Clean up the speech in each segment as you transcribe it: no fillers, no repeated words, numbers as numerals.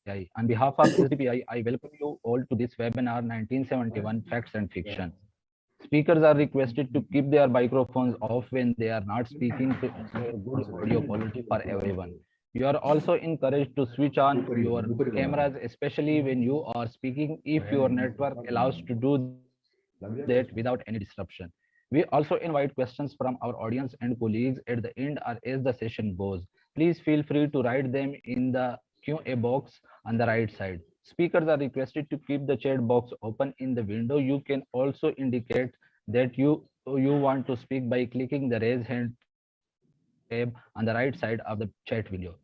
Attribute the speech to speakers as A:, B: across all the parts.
A: On behalf of SDPI, I welcome you all to this webinar 1971 Facts and Fiction. Speakers are requested to keep their microphones off when they are not speaking to ensure good audio quality for everyone. You are also encouraged to switch on your cameras, especially when you are speaking, if your network allows to do that without any disruption. We also invite questions from our audience and colleagues at the end or as the session goes. Please feel free to write them in the Q&A box on the right side. Speakers are requested to keep the chat box open in the window. You can also indicate that you want to speak by clicking the raise hand tab on the right side of the chat window.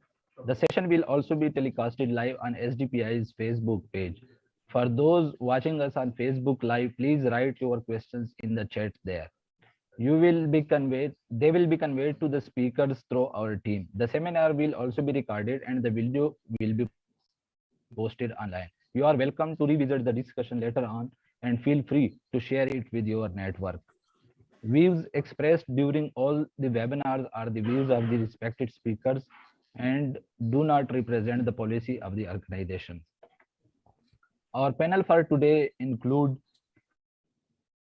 A: The session will also be telecasted live on SDPI's Facebook page. For those watching us on Facebook Live, please write your questions in the chat there. They will be conveyed to the speakers through our team. The seminar will also be recorded and the video will be posted online. You are welcome to revisit the discussion later on and feel free to share it with your network. Views expressed during all the webinars are the views of the respected speakers and do not represent the policy of the organization. Our panel for today include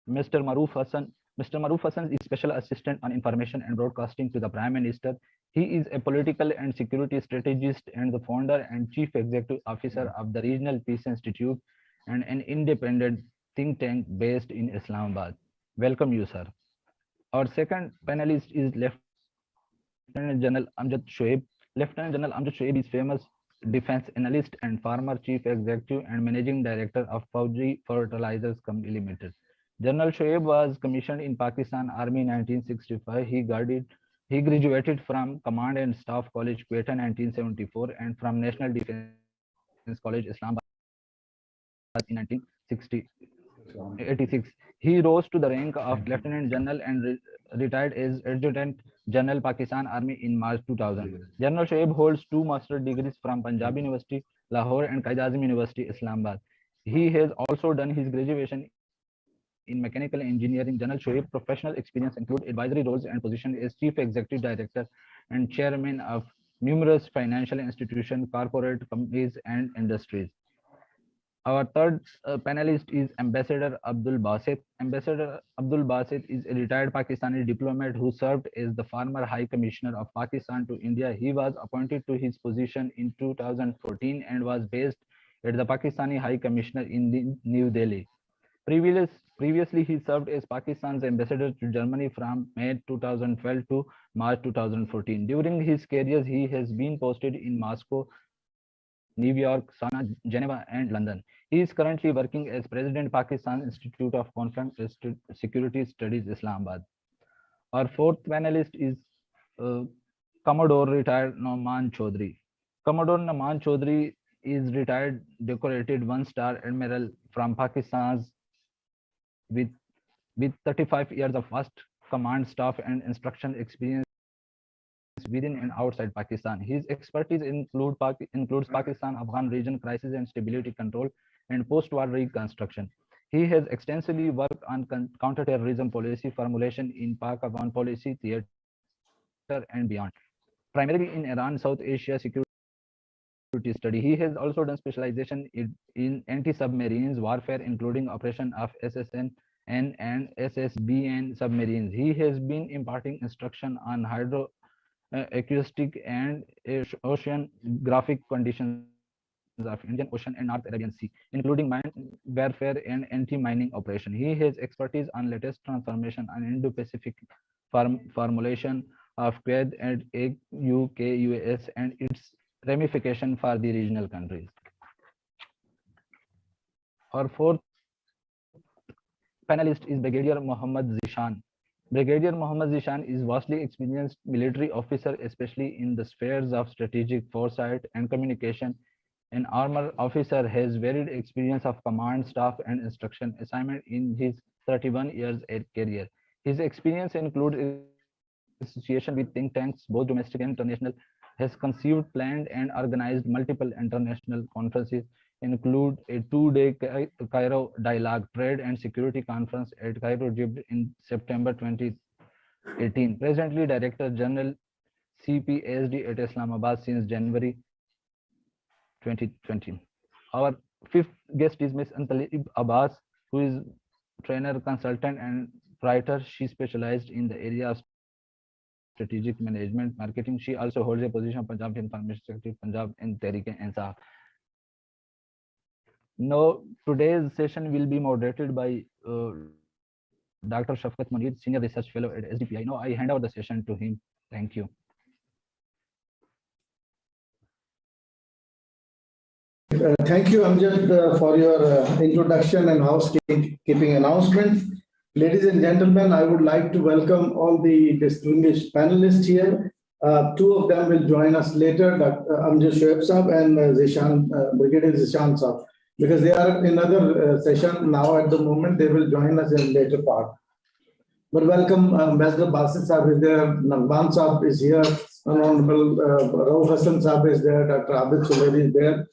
A: Mr. Maroof Hassan. Mr. Maroof Hassan is Special Assistant on Information and Broadcasting to the Prime Minister. He is a political and security strategist and the founder and chief executive officer of the Regional Peace Institute and an independent think tank based in Islamabad. Welcome you, sir. Our second panelist is Lieutenant General Amjad Shoaib. Lieutenant General Amjad Shoaib is famous defense analyst and former chief executive and managing director of Fauji Fertilizers Company Limited. General Shoaib was commissioned in Pakistan Army in 1965. He graduated from Command and Staff College, Quetta 1974 and from National Defense College, Islamabad in 1986. He rose to the rank of Lieutenant General and retired as Adjutant General Pakistan Army in March 2000. General Shoaib holds two master degrees from Punjab University, Lahore and Qaid Azam University, Islamabad. He has also done his graduation in mechanical engineering. General Shoaib's professional experience include advisory roles and position as chief executive director and chairman of numerous financial institutions, corporate companies and industries. Our third panelist is Ambassador Abdul Basit. Ambassador Abdul Basit is a retired Pakistani diplomat who served as the former High Commissioner of Pakistan to India. He was appointed to his position in 2014 and was based at the Pakistani High Commissioner in New Delhi. Previously, he served as Pakistan's ambassador to Germany from May 2012 to March 2014. During his career, he has been posted in Moscow, New York, Sana, Geneva, and London. He is currently working as President Pakistan Institute of Conflict Security Studies, Islamabad. Our fourth panelist is uh, Commodore retired Nauman Chaudhry. Commodore Nauman Chaudhry is retired decorated one-star admiral from Pakistan's with 35 years of vast command staff and instruction experience within and outside Pakistan. His expertise includes Pakistan-Afghan region crisis and stability control and post-war reconstruction. He has extensively worked on counterterrorism policy formulation in Pak-Afghan policy theater and beyond, primarily in Iran, South Asia security study. He has also done specialization in anti-submarines warfare, including operation of SSN and SSBN submarines. He has been imparting instruction on acoustic and oceanographic conditions of Indian Ocean and North Arabian Sea, including mine warfare and anti-mining operation. He has expertise on latest transformation and Indo-Pacific formulation of Quad and AUKUS and its ramification for the regional countries. Our fourth panelist is Brigadier Mohammad Zishan. Brigadier Mohammad Zishan is vastly experienced military officer, especially in the spheres of strategic foresight and communication. An armor officer has varied experience of command, staff, and instruction assignment in his 31 years career. His experience includes association with think tanks, both domestic and international, has conceived, planned, and organized multiple international conferences, include a two-day Cairo Dialogue Trade and Security Conference at Cairo, Egypt in September 2018. Presently, Director General CPSD at Islamabad since January 2021. 2020. Our fifth guest is Miss Antalib Abbas, who is trainer, consultant, and writer. She specialized in the area of strategic management marketing. She also holds a position of Punjab Information Secretary, Punjab in Tehreek-e-Insaf. Now, today's session will be moderated by Dr. Shafqat Munir, Senior Research Fellow at SDPI. Now, I hand over the session to him. Thank you.
B: Thank you, Amjad, for your introduction and housekeeping announcement. Ladies and gentlemen, I would like to welcome all the distinguished panelists here. Two of them will join us later, Dr. Amjad Shoaib Saab and Brigadier Zishan Saab, because they are in another session now at the moment. They will join us in later part. But welcome, Ambassador Basit Saab is there, Nagban Saab is here, Honorable Rauf Hassan Saab is there, Dr. Abid Suleri is there.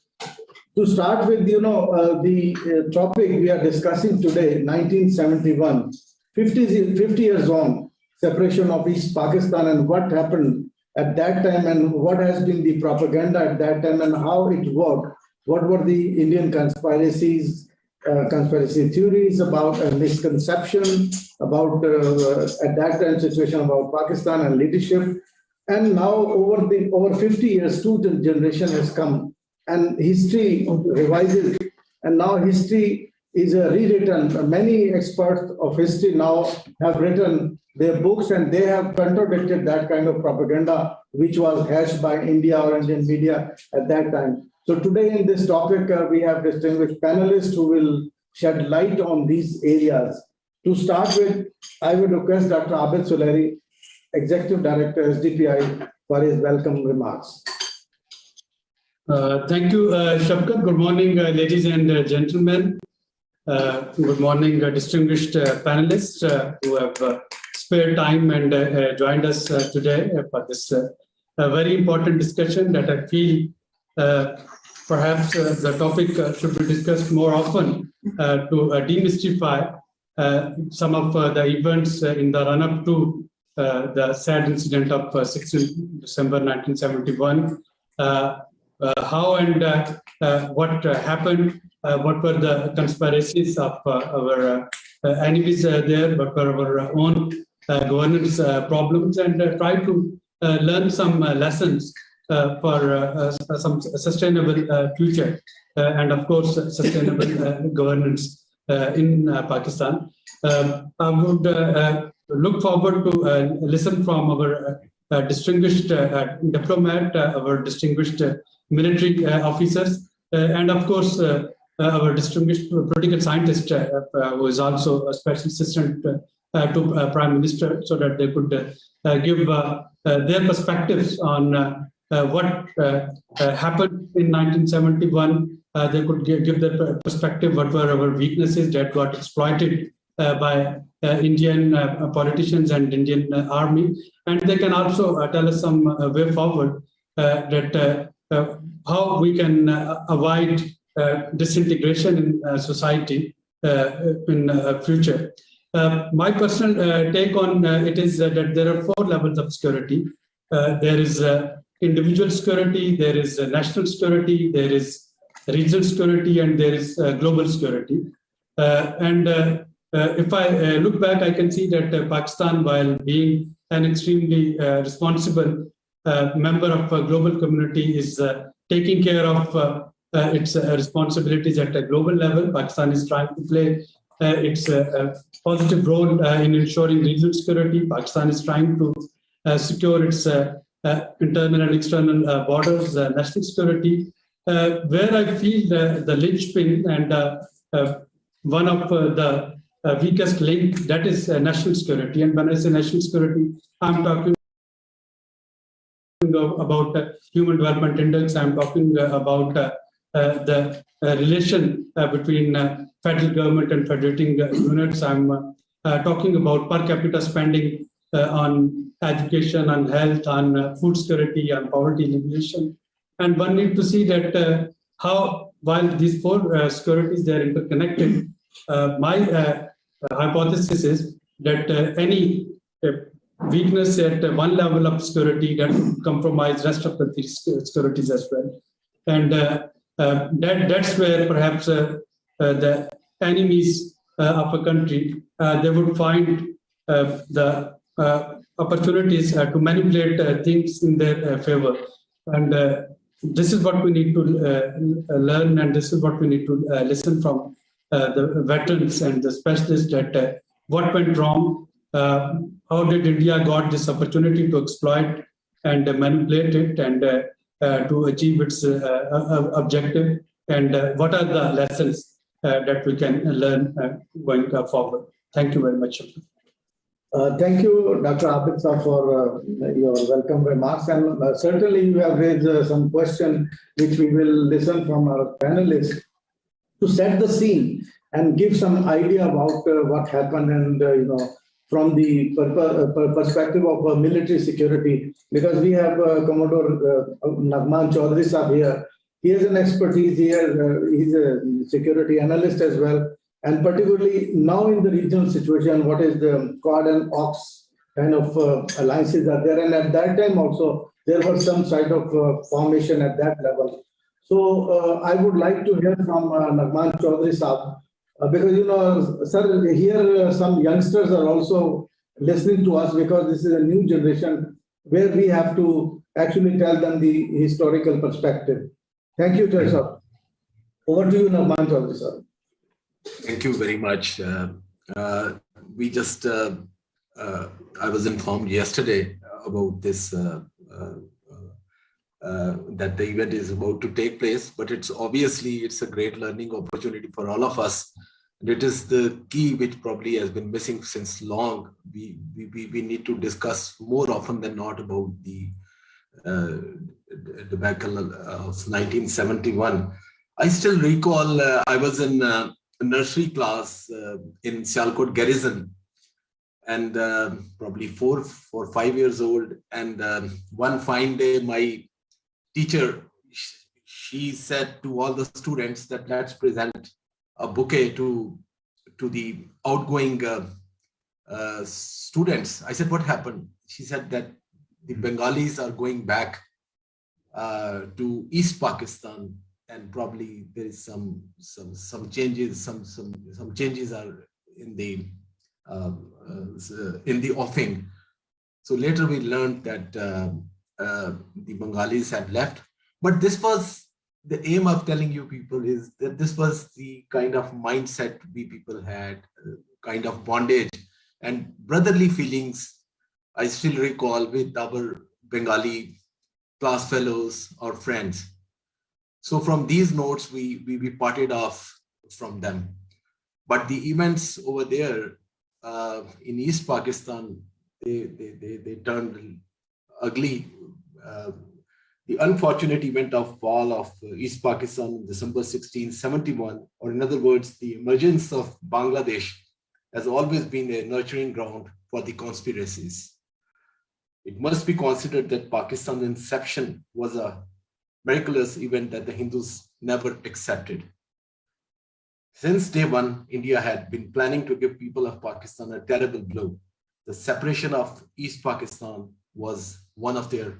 B: To start with, the topic we are discussing today, 1971, 50 years on, separation of East Pakistan and what happened at that time and what has been the propaganda at that time and how it worked. What were the Indian conspiracies, conspiracy theories about a misconception about at that time situation about Pakistan and leadership. And now over 50 years, two generations has come. And history revises, and now history is rewritten. Many experts of history now have written their books, and they have contradicted that kind of propaganda which was hashed by India or Indian media at that time. So today in this topic, we have distinguished panelists who will shed light on these areas. To start with, I would request Dr. Abid Suleri, Executive Director, SDPI, for his welcome remarks.
C: Thank you, Shafqat. Good morning, ladies and gentlemen. Good morning, distinguished panelists who have spared time and joined us today for this very important discussion that I feel perhaps the topic should be discussed more often to demystify some of the events in the run-up to the sad incident of 16 December 1971. How and what happened, what were the conspiracies of our enemies there, what were our own governance problems, and try to learn some lessons for some sustainable future and, of course, sustainable governance in Pakistan. I would look forward to listen from our distinguished diplomat, our distinguished military officers, and of course our distinguished political scientist who is also a special assistant to Prime Minister, so that they could give their perspectives on what happened in 1971. They could give their perspective, what were our weaknesses that got exploited by Indian politicians and Indian army, and they can also tell us some way forward that how we can avoid disintegration in society in future. My personal take on it is that there are four levels of security. There is individual security, there is national security, there is regional security, and there is global security. If I look back, I can see that Pakistan, while being an extremely responsible member of a global community, is taking care of its responsibilities at a global level. Pakistan is trying to play its positive role in ensuring regional security. Pakistan is trying to secure its internal and external borders, national security. Where I feel the linchpin and one of the weakest link, that is national security. And when I say national security, I'm talking about Human Development Index. I'm talking about the relation between federal government and federating units. I'm talking about per capita spending on education, on health, on food security, on poverty elimination. And one need to see that how, while these four securities, they are interconnected, my hypothesis is that any weakness at one level of security that would compromise rest of the securities as well. And That's where perhaps the enemies of a country, they would find the opportunities to manipulate things in their favor. And this is what we need to learn, and this is what we need to listen from the veterans and the specialists, that what went wrong, how did India got this opportunity to exploit and manipulate it, and to achieve its objective, and what are the lessons that we can learn going forward. Thank you very much.
B: Thank you, Dr. Abid Sir, for your welcome remarks. And certainly you have raised some question which we will listen from our panelists to set the scene and give some idea about what happened, and from the perspective of military security, because we have Commodore Nagman Chaudhary Sahab here. He has an expertise here. He's a security analyst as well. And particularly now in the regional situation, what is the Quad and Ox kind of alliances are there. And at that time also, there was some sort of formation at that level. So I would like to hear from Nagman Chaudhary Sahab, because, sir, here some youngsters are also listening to us, because this is a new generation where we have to actually tell them the historical perspective. Thank you, sir. Over to you, Nagman Chaudhary sir.
D: Thank you very much. We just, I was informed yesterday about this, that the event is about to take place, but it's a great learning opportunity for all of us. And it is the key which probably has been missing since long. We need to discuss more often than not about the debacle of 1971. I still recall I was in nursery class in Sialkot Garrison, and probably 4 or 5 years old. And one fine day, my teacher, she said to all the students that let's present a bouquet to the outgoing students. I said, what happened? She said that the Bengalis are going back to East Pakistan, and probably there is some changes. Some changes are in the offing. So later we learned that the Bengalis had left, but this was the aim of telling you people is that this was the kind of mindset we people had, kind of bondage and brotherly feelings. I still recall with our Bengali class fellows or friends. So from these notes, we parted off from them. But the events over there in East Pakistan, they turned ugly. The unfortunate event of fall of East Pakistan in December 1671, or in other words, the emergence of Bangladesh, has always been a nurturing ground for the conspiracies. It must be considered that Pakistan's inception was a miraculous event that the Hindus never accepted. Since day one, India had been planning to give people of Pakistan a terrible blow. The separation of East Pakistan was one of their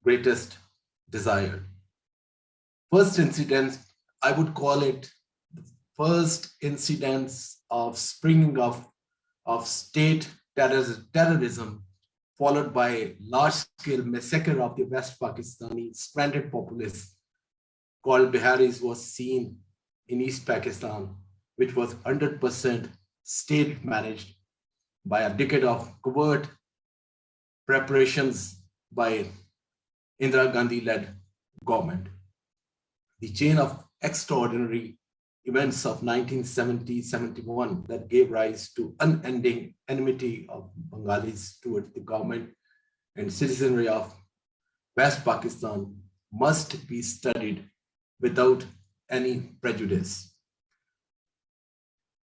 D: greatest desire. First incident, I would call it the first incidents of springing of state terrorism, followed by a large-scale massacre of the West Pakistani stranded populace called Biharis was seen in East Pakistan, which was 100% state managed by a decade of covert preparations by Indira Gandhi-led government. The chain of extraordinary events of 1970-71 that gave rise to unending enmity of Bengalis towards the government and citizenry of West Pakistan must be studied without any prejudice.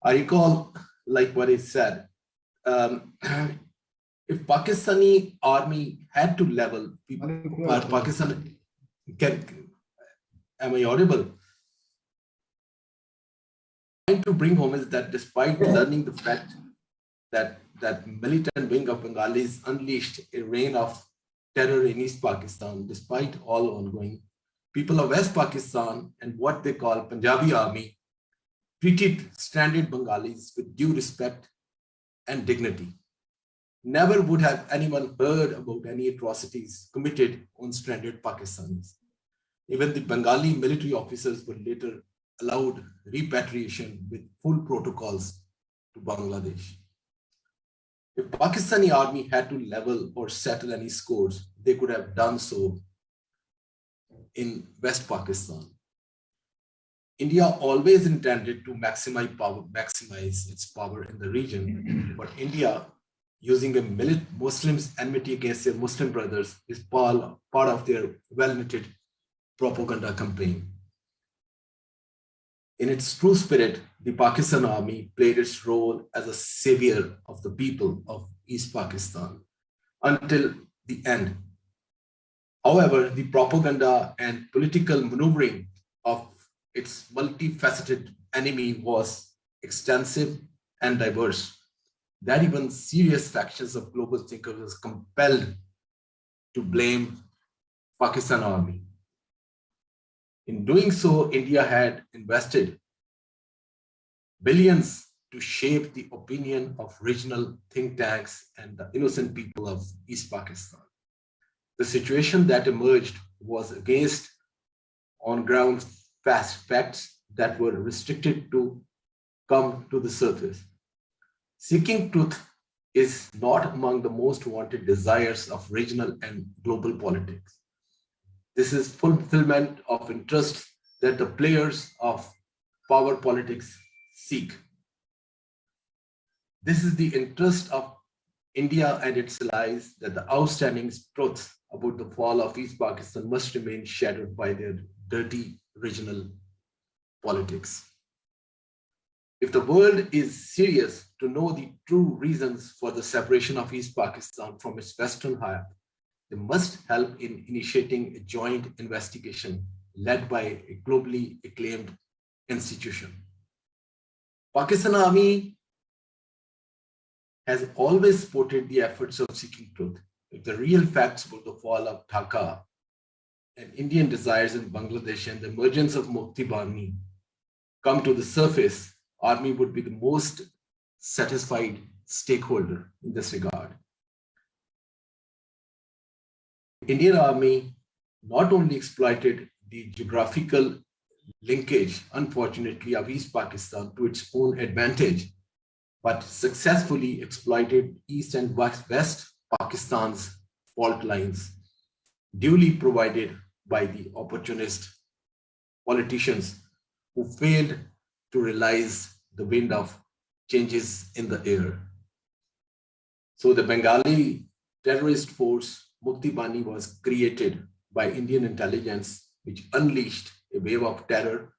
D: I recall, like what he said, if Pakistani army had to level people, Pakistan am I audible? Trying to bring home is that despite learning the fact that militant wing of Bengalis unleashed a reign of terror in East Pakistan, despite all ongoing, people of West Pakistan and what they call Punjabi Army treated stranded Bengalis with due respect and dignity. Never would have anyone heard about any atrocities committed on stranded Pakistanis. Even the Bengali military officers were later allowed repatriation with full protocols to Bangladesh. If Pakistani army had to level or settle any scores, they could have done so in West Pakistan. India always intended to maximize its power in the region, but India, using a Muslims' enmity against their Muslim brothers, is part of their well-knitted propaganda campaign. In its true spirit, the Pakistan Army played its role as a savior of the people of East Pakistan until the end. However, the propaganda and political maneuvering of its multifaceted enemy was extensive and diverse, that even serious factions of global thinkers were compelled to blame Pakistan Army. In doing so, India had invested billions to shape the opinion of regional think tanks and the innocent people of East Pakistan. The situation that emerged was against on-ground facts that were restricted to come to the surface. Seeking truth is not among the most wanted desires of regional and global politics. This is fulfillment of interests that the players of power politics seek. This is the interest of India and its allies that the outstanding truths about the fall of East Pakistan must remain shadowed by their dirty regional politics. If the world is serious to know the true reasons for the separation of East Pakistan from its Western half, they must help in initiating a joint investigation led by a globally acclaimed institution. Pakistan Army has always supported the efforts of seeking truth. If the real facts about the fall of Dhaka and Indian desires in Bangladesh and the emergence of Mukti Bahini come to the surface, Army would be the most satisfied stakeholder in this regard. Indian Army not only exploited the geographical linkage, unfortunately, of East Pakistan to its own advantage, but successfully exploited East and West Pakistan's fault lines, duly provided by the opportunist politicians who failed to realize the wind of changes in the air. So the Bengali terrorist force Mukti Bahini was created by Indian intelligence, which unleashed a wave of terror,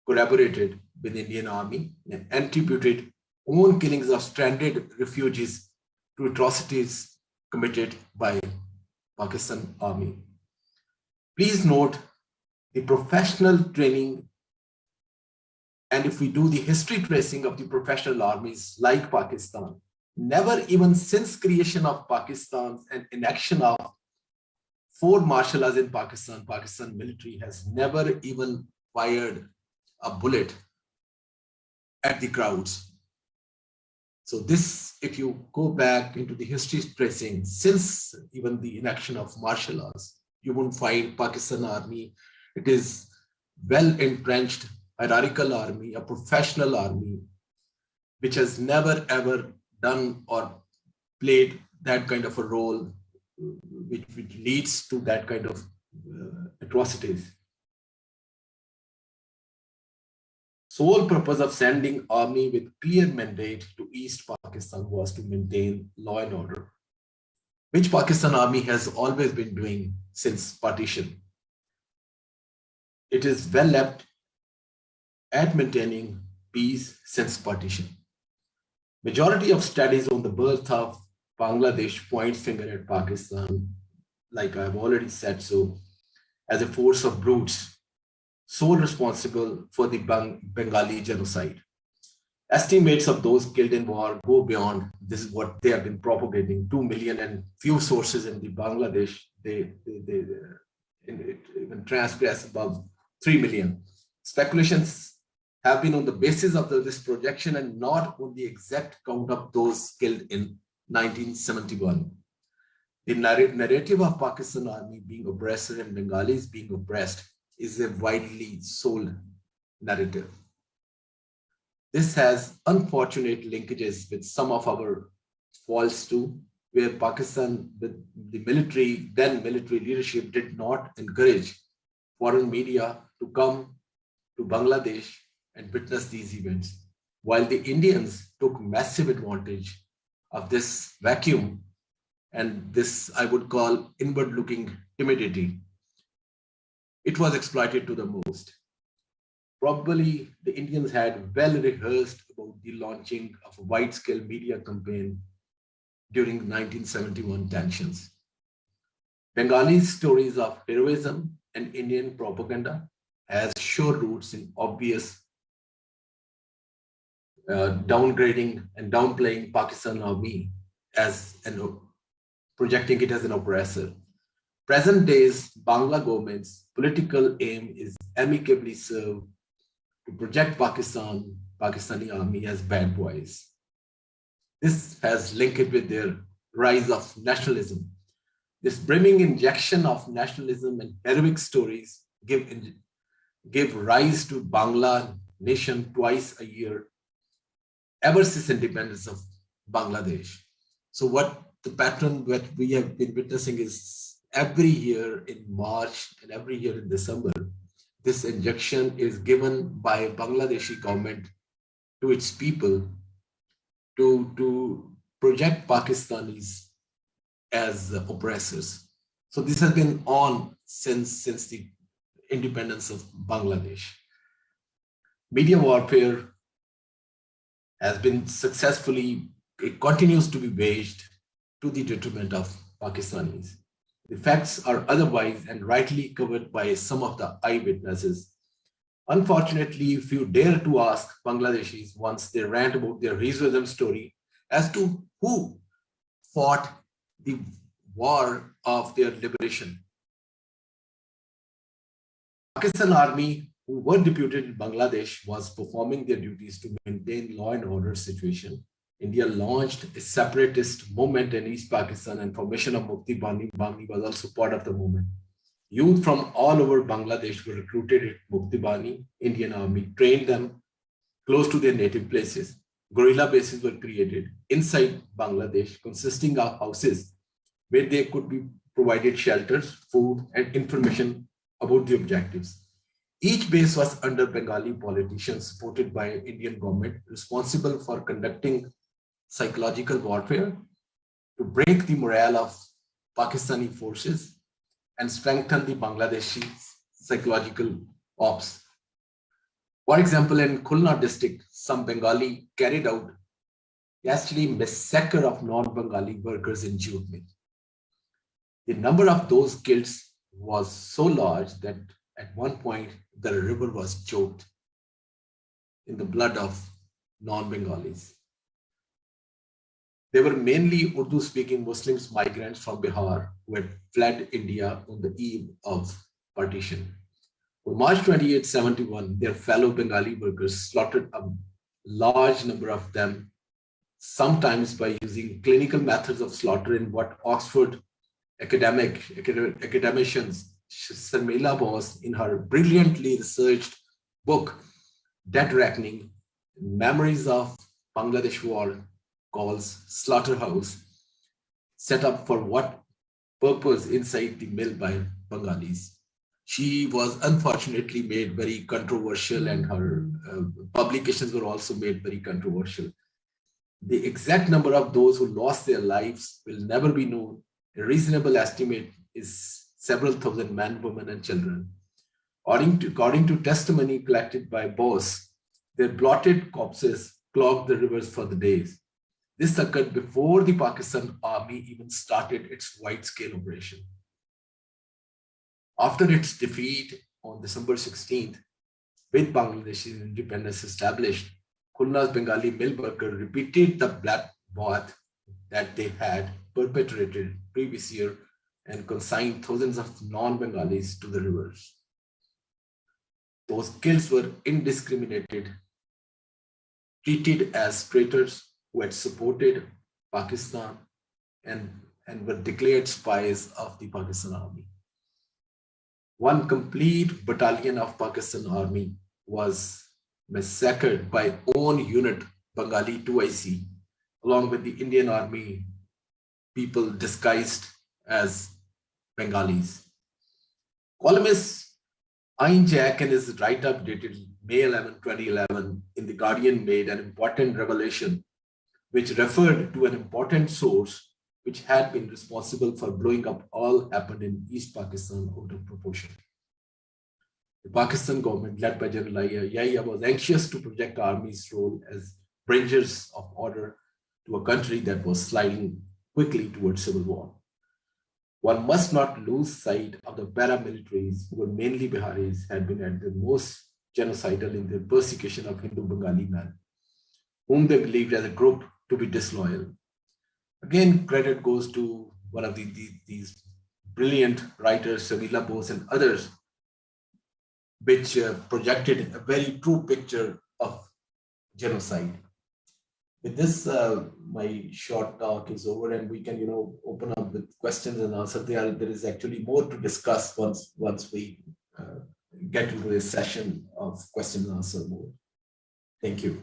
D: collaborated with Indian Army, and attributed own killings of stranded refugees to atrocities committed by Pakistan Army. Please note the professional training, and if we do the history tracing of the professional armies like Pakistan, never even since creation of Pakistan and enaction of 4 martial laws in Pakistan, Pakistan military has never even fired a bullet at the crowds. So this, if you go back into the history tracing, since even the enaction of martial laws, you won't find Pakistan Army. It is well entrenched hierarchical army, a professional army, which has never ever done or played that kind of a role which leads to that kind of atrocities. Sole purpose of sending army with clear mandate to East Pakistan was to maintain law and order, which Pakistan Army has always been doing since partition. It is well left at maintaining peace since partition. Majority of studies on the birth of Bangladesh point finger at Pakistan, like I've already said so, as a force of brutes, sole responsible for the Bengali genocide. Estimates of those killed in war go beyond. This is what they have been propagating, 2 million, and few sources in the Bangladesh, they it even transgressed above 3 million. Speculations have been on the basis of this projection and not on the exact count of those killed in 1971. The narrative of Pakistan Army being oppressor and Bengalis being oppressed is a widely sold narrative. This has unfortunate linkages with some of our faults too, where Pakistan, with the then military leadership, did not encourage foreign media to come to Bangladesh and witness these events, while the Indians took massive advantage of this vacuum and this, I would call, inward-looking timidity. It was exploited to the most. Probably the Indians had well rehearsed about the launching of a wide-scale media campaign during 1971 tensions. Bengalis' stories of heroism and Indian propaganda has sure roots in obvious downgrading and downplaying Pakistan Army as projecting it as an oppressor. Present days Bangla government's political aim is amicably served to project Pakistani Army as bad boys. This has linked with their rise of nationalism. This brimming injection of nationalism and heroic stories give rise to Bangla nation twice a year ever since independence of Bangladesh. So what the pattern that we have been witnessing is every year in March and every year in December, this injection is given by Bangladeshi government to its people to project Pakistanis as oppressors. So this has been on since the independence of Bangladesh. Media warfare has been successfully, it continues to be waged to the detriment of Pakistanis. The facts are otherwise and rightly covered by some of the eyewitnesses. Unfortunately, if you dare to ask Bangladeshis once they rant about their heroism story as to who fought the war of their liberation. Pakistan Army, who were deputed in Bangladesh, was performing their duties to maintain law and order situation. India launched a separatist movement in East Pakistan, and formation of Mukti Bani was also part of the movement. Youth from all over Bangladesh were recruited at Mukti Bani. Indian Army trained them close to their native places. Guerrilla bases were created inside Bangladesh, consisting of houses where they could be provided shelters, food, and information about the objectives. Each base was under Bengali politicians supported by Indian government, responsible for conducting psychological warfare to break the morale of Pakistani forces and strengthen the Bangladeshi psychological ops. For example, in Khulna district, some Bengali carried out actually massacre of non-Bengali workers in jute mill. The number of those killed was so large that at one point the river was choked in the blood of non-Bengalis. They were mainly Urdu-speaking Muslims migrants from Bihar who had fled India on the eve of partition. On March 28, 71, their fellow Bengali workers slaughtered a large number of them, sometimes by using clinical methods of slaughter in what Oxford academicians Sharmila Bose, in her brilliantly researched book, Dead Reckoning, Memories of Bangladesh War, calls slaughterhouse, set up for what purpose inside the mill by Bengalis. She was unfortunately made very controversial, and her publications were also made very controversial. The exact number of those who lost their lives will never be known. A reasonable estimate is several thousand men, women, and children. According to testimony collected by Bose, their blotted corpses clogged the rivers for the days. This occurred before the Pakistan Army even started its wide-scale operation. After its defeat on December 16th, with Bangladesh's independence established, Khulna's Bengali mill worker repeated the bloodbath that they had perpetrated previous year and consigned thousands of non-Bengalis to the rivers. Those kills were indiscriminated, treated as traitors who had supported Pakistan and were declared spies of the Pakistan army. One complete battalion of Pakistan army was massacred by own unit Bengali 2IC, along with the Indian army people disguised as Bengalis. Columnist Ayn Jack in his write-up dated May 11, 2011 in The Guardian made an important revelation which referred to an important source which had been responsible for blowing up all happened in East Pakistan out of proportion. The Pakistan government, led by General Yahya, was anxious to project the army's role as bringers of order to a country that was sliding quickly towards civil war. One must not lose sight of the paramilitaries, who were mainly Biharis, had been at the most genocidal in their persecution of Hindu Bengali men, whom they believed as a group to be disloyal. Again, credit goes to one of these brilliant writers, Shamila Bose and others, which projected a very true picture of genocide. With this, my short talk is over, and we can, open up with questions and answers. There is actually more to discuss once we get into this session of question and answer mode. Thank you.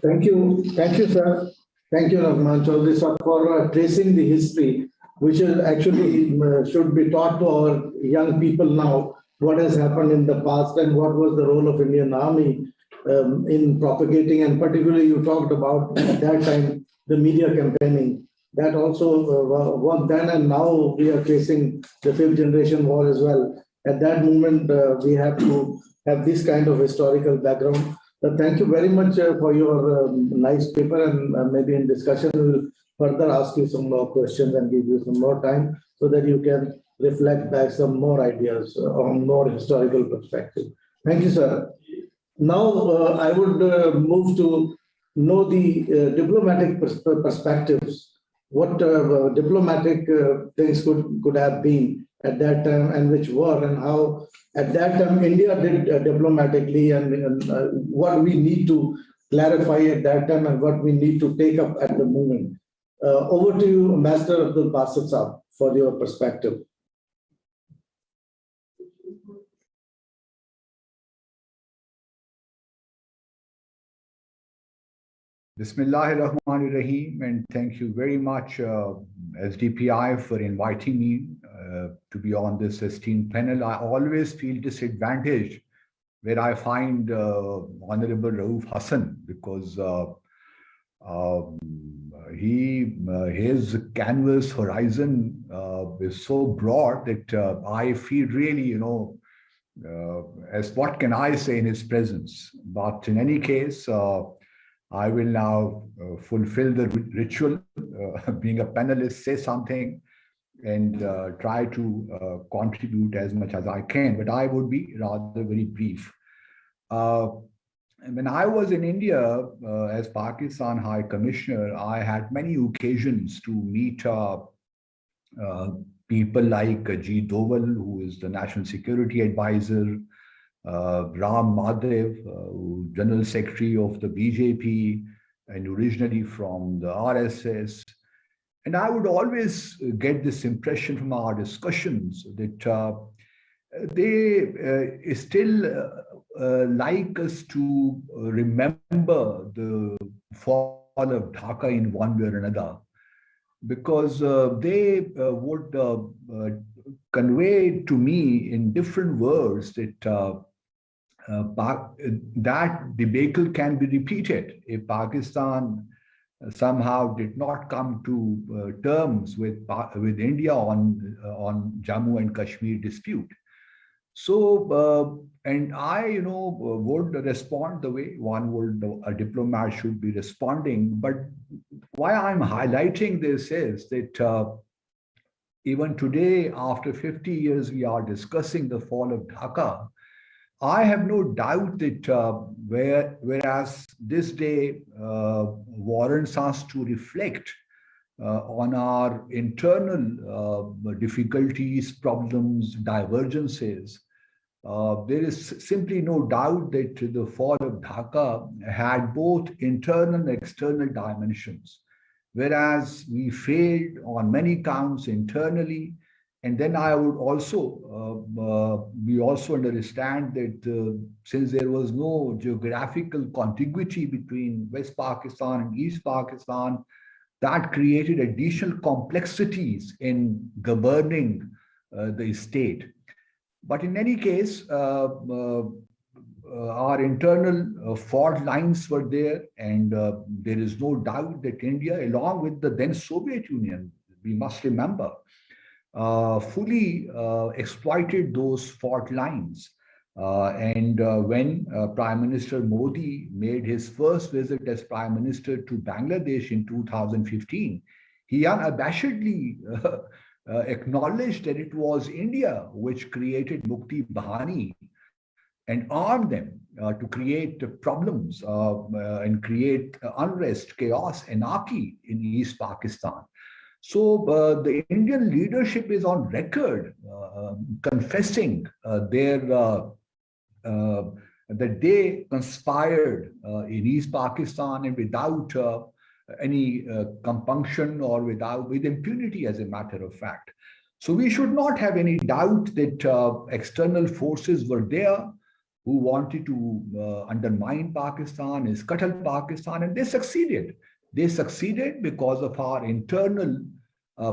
B: Thank you, sir. Thank you, Rahman Chaudhry, sir, for tracing the history, which is actually should be taught to our young people now. What has happened in the past and what was the role of Indian Army in propagating, and particularly you talked about at that time the media campaigning. That also worked then, and now we are facing the 5th generation war as well. At that moment, we have to have this kind of historical background. Thank you very much for your nice paper, and maybe in discussion we will further ask you some more questions and give you some more time so that you can reflect back some more ideas on more historical perspective. Thank you, sir. Now I would move to know the diplomatic perspectives. What diplomatic things could have been at that time, and which were, and how at that time India did diplomatically, and what we need to clarify at that time and what we need to take up at the moment. Over to you, Ambassador Abdul Basit Saab, for your perspective.
E: Bismillahirrahmanirrahim, and thank you very much, SDPI, for inviting me to be on this esteemed panel. I always feel disadvantaged where I find Honorable Rauf Hassan, because his canvas horizon is so broad that I feel really, as what can I say in his presence. But in any case, I will now fulfill the ritual, being a panelist, say something and try to contribute as much as I can, but I would be rather very brief. When I was in India as Pakistan High Commissioner, I had many occasions to meet people like G. Doval, who is the National Security Advisor, Ram Madhav, General Secretary of the BJP, and originally from the RSS. And I would always get this impression from our discussions that they still like us to remember the fall of Dhaka in one way or another, because they would convey to me in different words that that debacle can be repeated if Pakistan somehow did not come to terms with India on Jammu and Kashmir dispute. So, and I, would respond the way a diplomat should be responding. But why I'm highlighting this is that even today, after 50 years, we are discussing the fall of Dhaka. I have no doubt that whereas this day warrants us to reflect on our internal difficulties, problems, divergences, there is simply no doubt that the fall of Dhaka had both internal and external dimensions. Whereas we failed on many counts internally, and then I would also, we also understand that since there was no geographical contiguity between West Pakistan and East Pakistan, that created additional complexities in governing the state. But in any case, our internal fault lines were there, and there is no doubt that India, along with the then Soviet Union, we must remember, fully exploited those fault lines. And when Prime Minister Modi made his first visit as Prime Minister to Bangladesh in 2015, he unabashedly acknowledged that it was India which created Mukti Bahani and armed them to create problems and create unrest, chaos, anarchy in East Pakistan. So the Indian leadership is on record confessing that they conspired in East Pakistan and without any compunction or with impunity, as a matter of fact. So we should not have any doubt that external forces were there who wanted to undermine Pakistan, scuttle Pakistan, and they succeeded. They succeeded because of our internal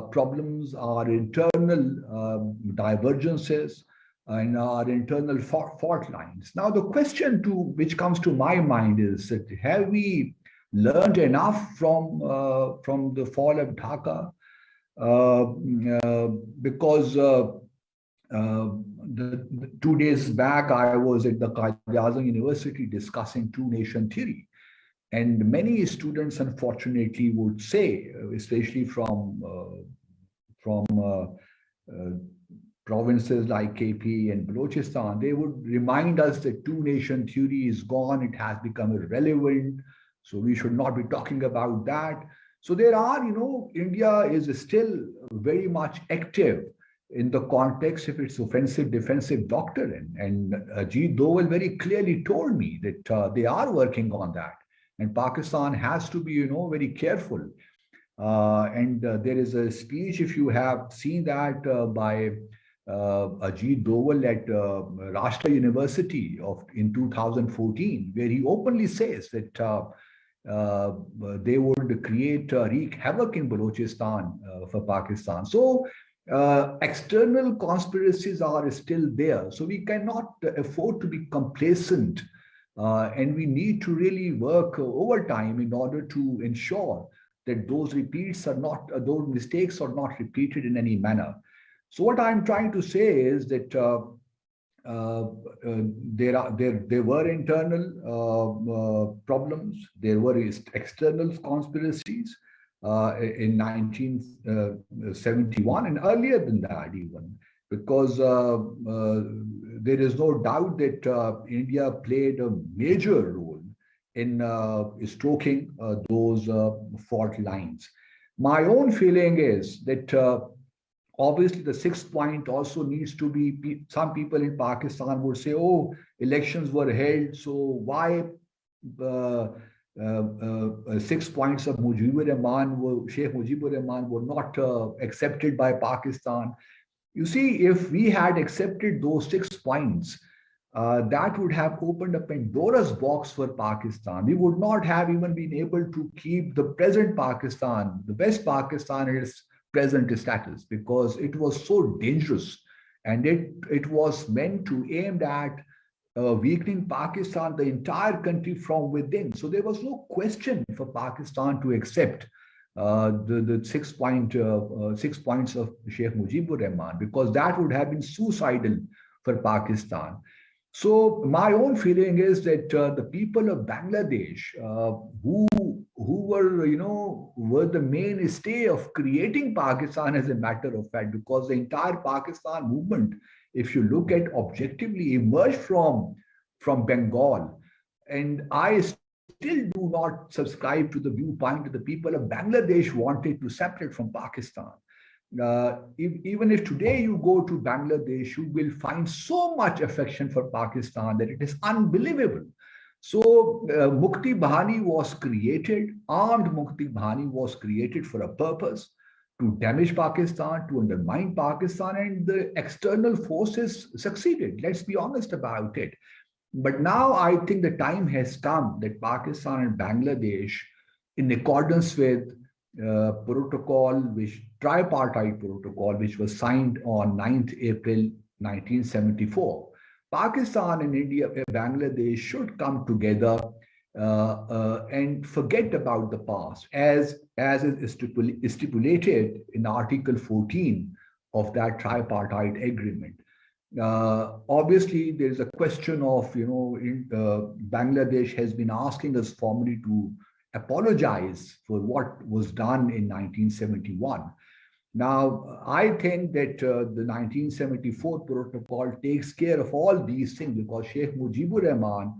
E: problems, our internal divergences, and our internal fault lines. Now, the question which comes to my mind is that have we learned enough from the fall of Dhaka? Because the 2 days back, I was at the Qaid-e-Azam University discussing two-nation theory. And many students, unfortunately, would say, especially from provinces like KP and Balochistan, they would remind us that two-nation theory is gone, it has become irrelevant, so we should not be talking about that. So there are, India is still very much active in the context of its offensive-defensive doctrine. And Ajit Doval very clearly told me that they are working on that. And Pakistan has to be, very careful. And there is a speech, if you have seen that, by Ajit Doval at Rashtra University in 2014, where he openly says that they would wreak havoc in Balochistan for Pakistan. So external conspiracies are still there. So we cannot afford to be complacent. And we need to really work overtime in order to ensure that those mistakes are not repeated in any manner. So what I'm trying to say is that there were internal problems, there were external conspiracies in 1971 and earlier than that even, because there is no doubt that India played a major role in stroking those fault lines. My own feeling is that obviously the sixth point also needs to be, some people in Pakistan would say, oh, elections were held, so why 6 points of Sheikh Mujibur Rahman were not accepted by Pakistan. You see, if we had accepted those 6 points, that would have opened up Pandora's box for Pakistan. We would not have even been able to keep the present Pakistan, the West Pakistan, in its present status, because it was so dangerous, and it was meant to aim at weakening Pakistan, the entire country from within. So there was no question for Pakistan to accept the 6 points of Sheikh Mujibur Rahman, because that would have been suicidal for Pakistan. So my own feeling is that the people of Bangladesh, who were the mainstay of creating Pakistan, as a matter of fact, because the entire Pakistan movement, if you look at objectively, emerged from Bengal. And I still do not subscribe to the viewpoint that the people of Bangladesh wanted to separate from Pakistan. Even if today you go to Bangladesh, you will find so much affection for Pakistan that it is unbelievable. So Mukti Bahani was created, armed Mukti Bahani was created for a purpose, to damage Pakistan, to undermine Pakistan, and the external forces succeeded. Let's be honest about it. But now I think the time has come that Pakistan and Bangladesh, in accordance with protocol, which tripartite protocol, which was signed on 9th April 1974, Pakistan and India, Bangladesh should come together and forget about the past, as is stipulated in Article 14 of that tripartite agreement. Obviously, there is a question of, Bangladesh has been asking us formally to apologize for what was done in 1971. Now, I think that the 1974 protocol takes care of all these things, because Sheikh Mujibur Rahman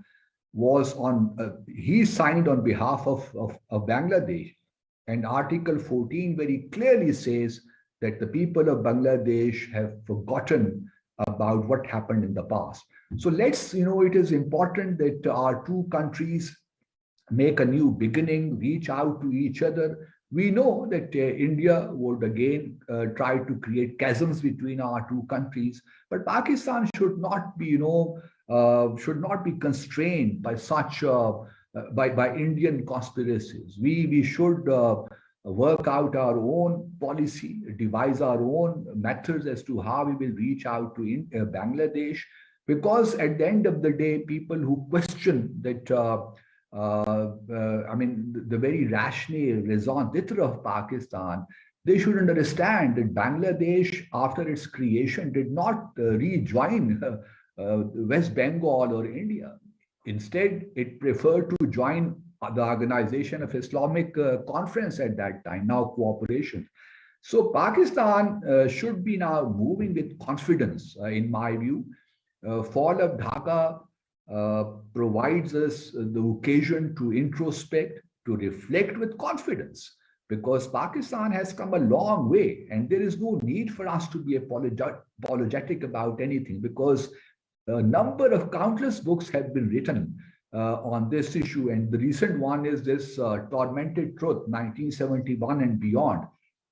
E: was he signed on behalf of Bangladesh. And Article 14 very clearly says that the people of Bangladesh have forgotten about what happened in the past. So let's, it is important that our two countries make a new beginning, reach out to each other. We know that India would again try to create chasms between our two countries, but Pakistan should not be, should not be constrained by such by Indian conspiracies. We should work out our own policy, devise our own methods as to how we will reach out to Bangladesh, because at the end of the day, people who question that, the very raison d'etre of Pakistan, they should understand that Bangladesh, after its creation, did not rejoin West Bengal or India. Instead, it preferred to join the Organization of Islamic Conference at that time, now cooperation. So Pakistan should be now moving with confidence, in my view. Fall of Dhaka provides us the occasion to introspect, to reflect with confidence, because Pakistan has come a long way, and there is no need for us to be apologetic about anything, because a number of countless books have been written on this issue, and the recent one is this Tormented Truth, 1971 and beyond,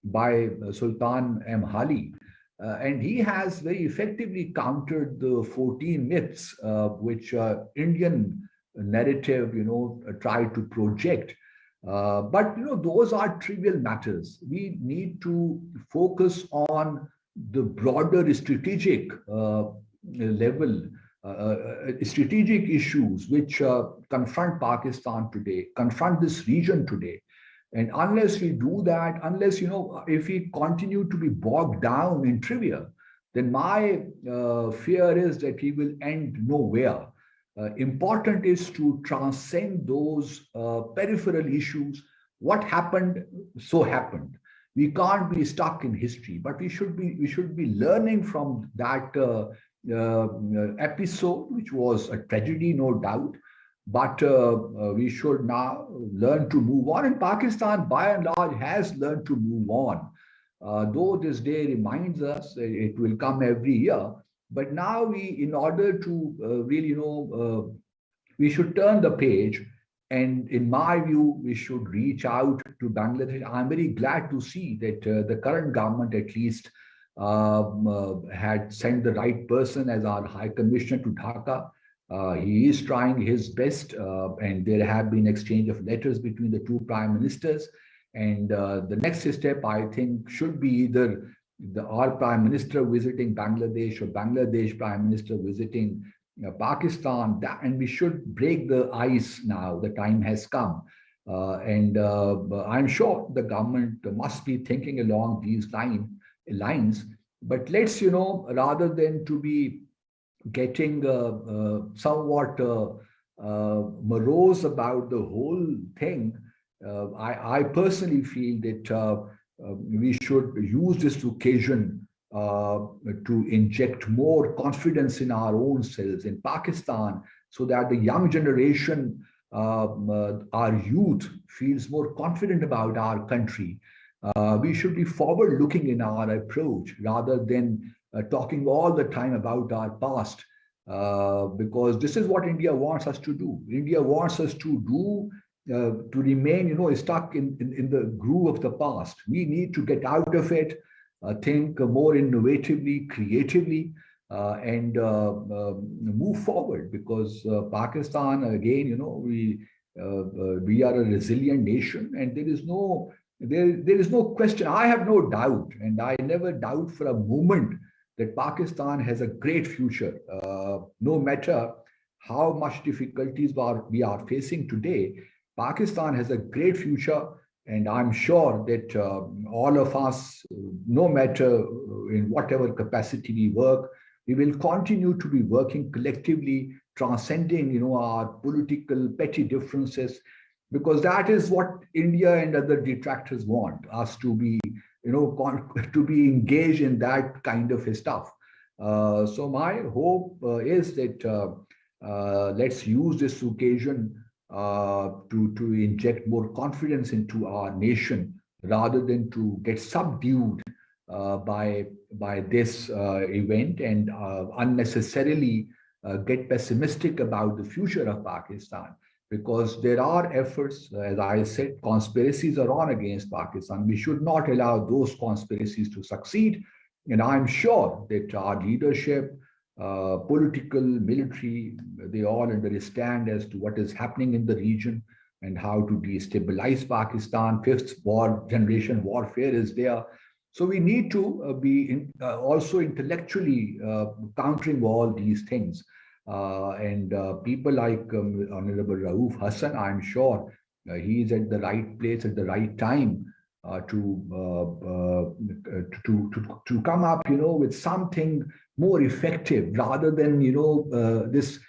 E: by Sultan M. Hali. And he has very effectively countered the 14 myths which Indian narrative, tried to project. But those are trivial matters. We need to focus on the broader strategic level, strategic issues which confront Pakistan today, confront this region today. And unless we do that, unless, if we continue to be bogged down in trivia, then my fear is that we will end nowhere. Important is to transcend those peripheral issues. What happened, so happened. We can't be stuck in history, but we should be learning from that episode, which was a tragedy, no doubt. But we should now learn to move on. And Pakistan, by and large, has learned to move on. Though this day reminds us, it will come every year. But now in order to really, we should turn the page. And in my view, we should reach out to Bangladesh. I'm very glad to see that the current government, at least, had sent the right person as our High Commissioner to Dhaka. He is trying his best, and there have been exchange of letters between the two prime ministers. And the next step, I think, should be either our prime minister visiting Bangladesh or Bangladesh prime minister visiting Pakistan. And we should break the ice now. The time has come. And I'm sure the government must be thinking along these lines. But let's, rather than to be getting somewhat morose about the whole thing, I personally feel that we should use this occasion to inject more confidence in our own selves in Pakistan, so that the young generation our youth feels more confident about our country. We should be forward-looking in our approach rather than talking all the time about our past, because this is what India wants us to do. India wants us to do to remain, stuck in the groove of the past. We need to get out of it, think more innovatively, creatively, and move forward. Because Pakistan, again, we are a resilient nation, and there is no question. I have no doubt, and I never doubt for a moment that Pakistan has a great future. No matter how much difficulties we are facing today, Pakistan has a great future, and I'm sure that all of us, no matter in whatever capacity we work, we will continue to be working collectively, transcending, our political petty differences, because that is what India and other detractors want us to be, to be engaged in that kind of stuff. So my hope is that let's use this occasion to inject more confidence into our nation rather than to get subdued by this event and unnecessarily get pessimistic about the future of Pakistan. Because there are efforts, as I said, conspiracies are on against Pakistan. We should not allow those conspiracies to succeed. And I'm sure that our leadership, political, military, they all understand as to what is happening in the region and how to destabilize Pakistan. Fifth generation warfare is there. So we need to be also intellectually countering all these things. And people like Honorable Rauf Hassan, I'm sure he is at the right place at the right time to come up, with something more effective rather than this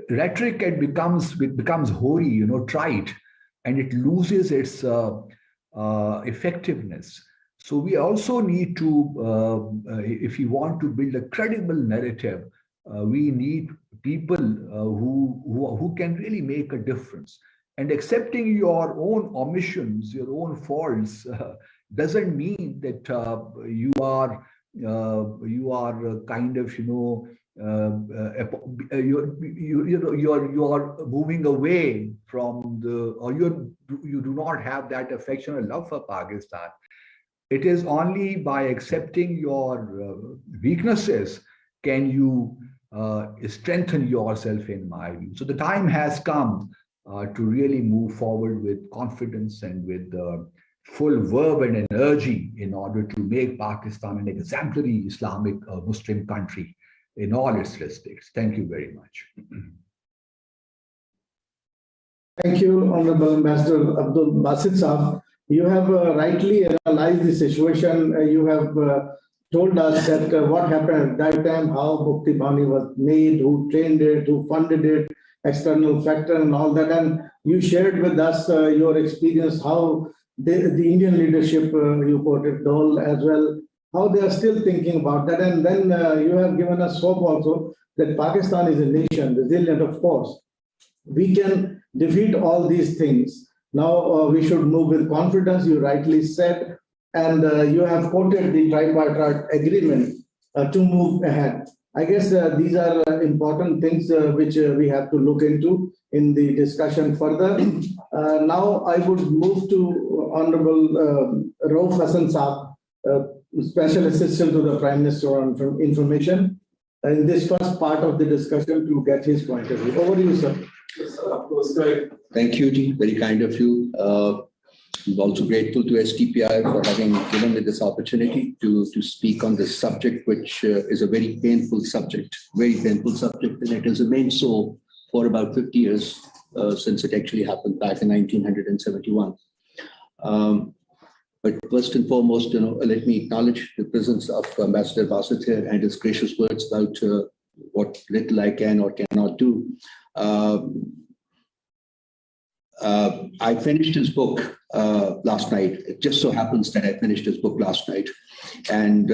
E: rhetoric. It becomes hoary, trite, and it loses its effectiveness. So we also need to, if we want to build a credible narrative, we need people who can really make a difference. And accepting your own omissions, your own faults, doesn't mean that you are kind of you are moving away from or you do not have that affection or love for Pakistan. It is only by accepting your weaknesses can you strengthen yourself, in my view. So the time has come to really move forward with confidence and with full verve and energy in order to make Pakistan an exemplary Islamic Muslim country in all its respects. Thank you very much.
B: Thank you, Honorable Ambassador Abdul Basit Saab. You have rightly analyzed the situation. You have told us that what happened at that time, how Mukti Bani was made, who trained it, who funded it, external factor and all that. And you shared with us your experience, how the Indian leadership, you quoted Dole as well, how they are still thinking about that. And then you have given us hope also that Pakistan is a nation, resilient, of course. We can defeat all these things. Now we should move with confidence, you rightly said, and you have quoted the tripartite agreement to move ahead. I guess these are important things which we have to look into in the discussion further. Now I would move to Honorable Rauf Hassan Saab, Special Assistant to the Prime Minister on Information, in this first part of the discussion to get his point of view. Over to you, sir.
F: Yes, sir, of course. Thank you, Ji. Very kind of you. I'm also grateful to STPI for having given me this opportunity to speak on this subject, which is a very painful subject, and it has remained so for about 50 years since it actually happened back in 1971. But first and foremost, let me acknowledge the presence of Ambassador Basit here and his gracious words about what little I can or cannot do. I finished his book last night. It just so happens that I finished his book last night. And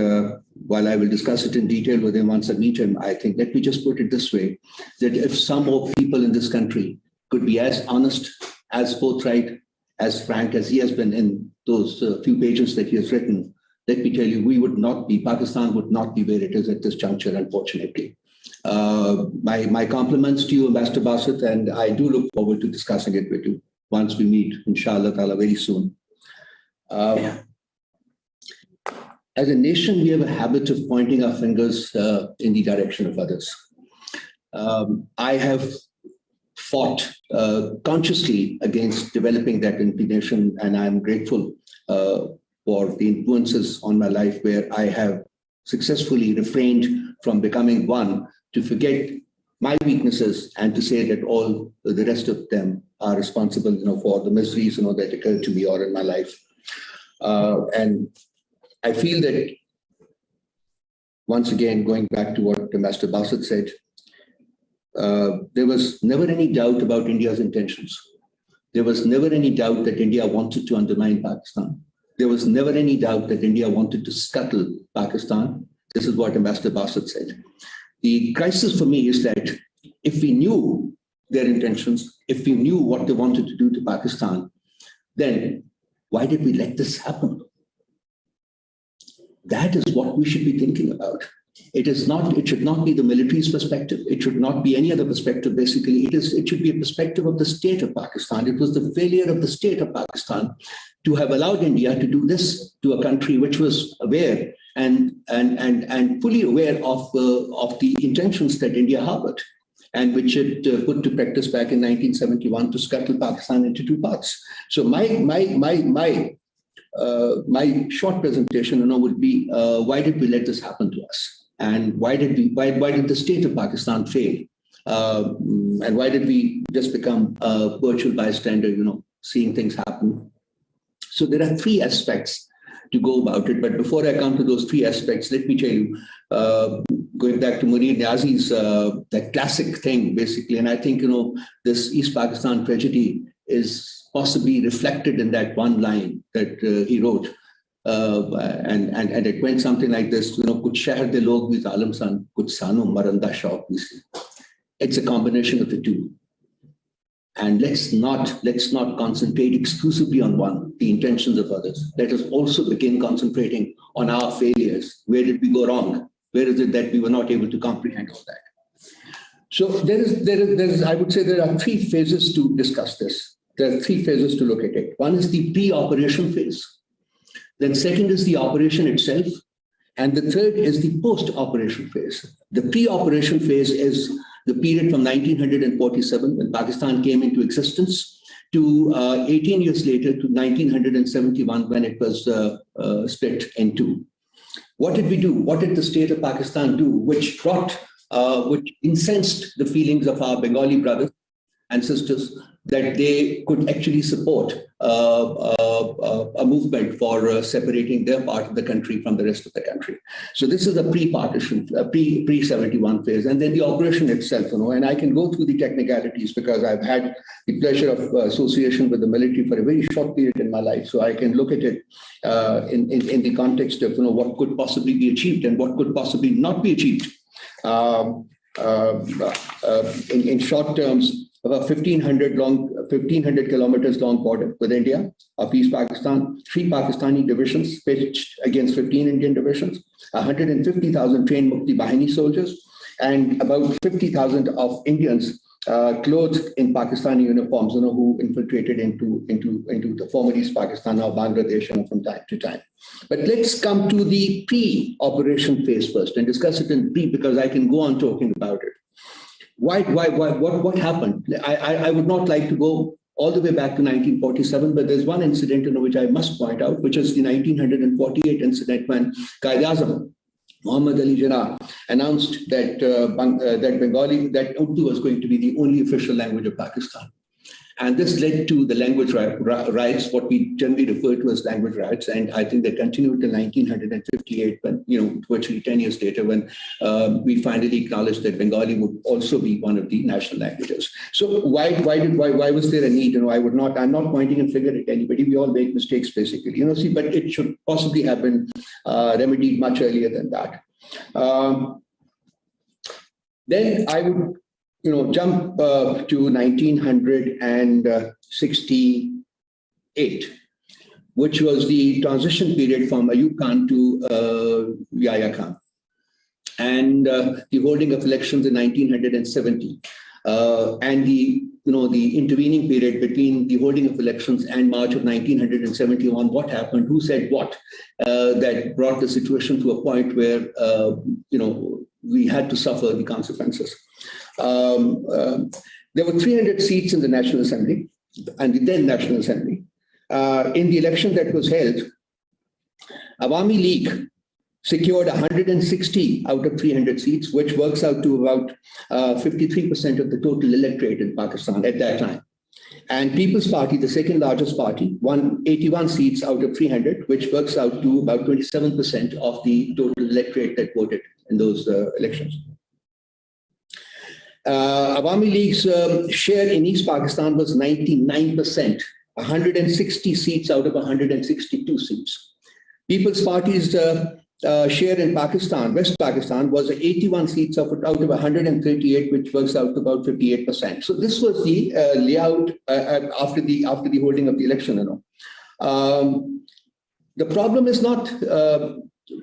F: while I will discuss it in detail with him once I meet him, I think, let me just put it this way, that if some more people in this country could be as honest, as forthright, as frank as he has been in those few pages that he has written, let me tell you, Pakistan would not be where it is at this juncture, unfortunately. My compliments to you, Ambassador Bassett, and I do look forward to discussing it with you once we meet, inshallah ta'ala, very soon. As a nation, we have a habit of pointing our fingers in the direction of others. I have fought consciously against developing that inclination, and I'm grateful for the influences on my life where I have successfully refrained from becoming one to forget my weaknesses and to say that all the rest of them are responsible, for the miseries, that occurred to me or in my life. And I feel that, once again, going back to what Ambassador Bassett said, there was never any doubt about India's intentions. There was never any doubt that India wanted to undermine Pakistan. There was never any doubt that India wanted to scuttle Pakistan. This is what Ambassador Bassett said. The crisis for me is that if we knew their intentions, if we knew what they wanted to do to Pakistan, then why did we let this happen? That is what we should be thinking about. It should not be the military's perspective. It should not be any other perspective. Basically, it should be a perspective of the state of Pakistan. It was the failure of the state of Pakistan to have allowed India to do this to a country which was aware and fully aware of the intentions that India harbored, and which it put to practice back in 1971 to scuttle Pakistan into two parts. So my short presentation, would be why did we let this happen to us, and why did the state of Pakistan fail, and why did we just become a virtual bystander, seeing things happen? So there are three aspects to go about it. But before I come to those three aspects, let me tell you, going back to Munir Niazi's that classic thing, basically, and I think this East Pakistan tragedy is possibly reflected in that one line that he wrote, and it went something like this: "Kuch shahar de log bhi zalim san, kuch sano maranda shauk bhi si." It's a combination of the two. And let's not concentrate exclusively on one, the intentions of others. Let us also begin concentrating on our failures. Where did we go wrong? Where is it that we were not able to comprehend all that? So I would say there are three phases to discuss this. There are three phases to look at it. One is the pre-operation phase. Then second is the operation itself. And the third is the post-operation phase. The pre-operation phase is the period from 1947, when Pakistan came into existence, to 18 years later, to 1971, when it was split in two. What did we do? What did the state of Pakistan do, which incensed the feelings of our Bengali brothers and sisters, that they could actually support a movement for separating their part of the country from the rest of the country? So this is a pre-partition, pre-71 phase, and then the operation itself, and I can go through the technicalities because I've had the pleasure of association with the military for a very short period in my life, so I can look at it in the context of what could possibly be achieved and what could possibly not be achieved. In short terms, about 1,500 kilometers long border with India of East Pakistan, 3 Pakistani divisions pitched against 15 Indian divisions, 150,000 trained Mukti Bahini soldiers, and about 50,000 of Indians clothed in Pakistani uniforms, who infiltrated into the former East Pakistan or Bangladesh from time to time. But let's come to the pre-operation phase first and discuss it in pre, because I can go on talking about it. What happened? I would not like to go all the way back to 1947, but there's one incident which I must point out, which is the 1948 incident when Qaid-e-Azam Muhammad Ali Jinnah announced that Urdu was going to be the only official language of Pakistan. And this led to the language riots, what we generally refer to as language riots. And I think they continued till 1958, when, virtually 10 years later, when we finally acknowledged that Bengali would also be one of the national languages. So why was there a need? I'm not pointing a finger at anybody. We all make mistakes, basically. But it should possibly have been remedied much earlier than that. Then I would jump to 1968, which was the transition period from Ayub Khan to Yahya Khan, and the holding of elections in 1970, and the intervening period between the holding of elections and March of 1971. What happened? Who said what? That brought the situation to a point where we had to suffer the consequences. There were 300 seats in the National Assembly and the then National Assembly. In the election that was held, Awami League secured 160 out of 300 seats, which works out to about 53% of the total electorate in Pakistan at that time. And People's Party, the second largest party, won 81 seats out of 300, which works out to about 27% of the total electorate that voted in those elections. Awami League's share in East Pakistan was 99%, 160 seats out of 162 seats. People's Party's share in Pakistan, West Pakistan, was 81 seats out of 138, which works out to about 58%. So this was the layout after the holding of the election. The problem is not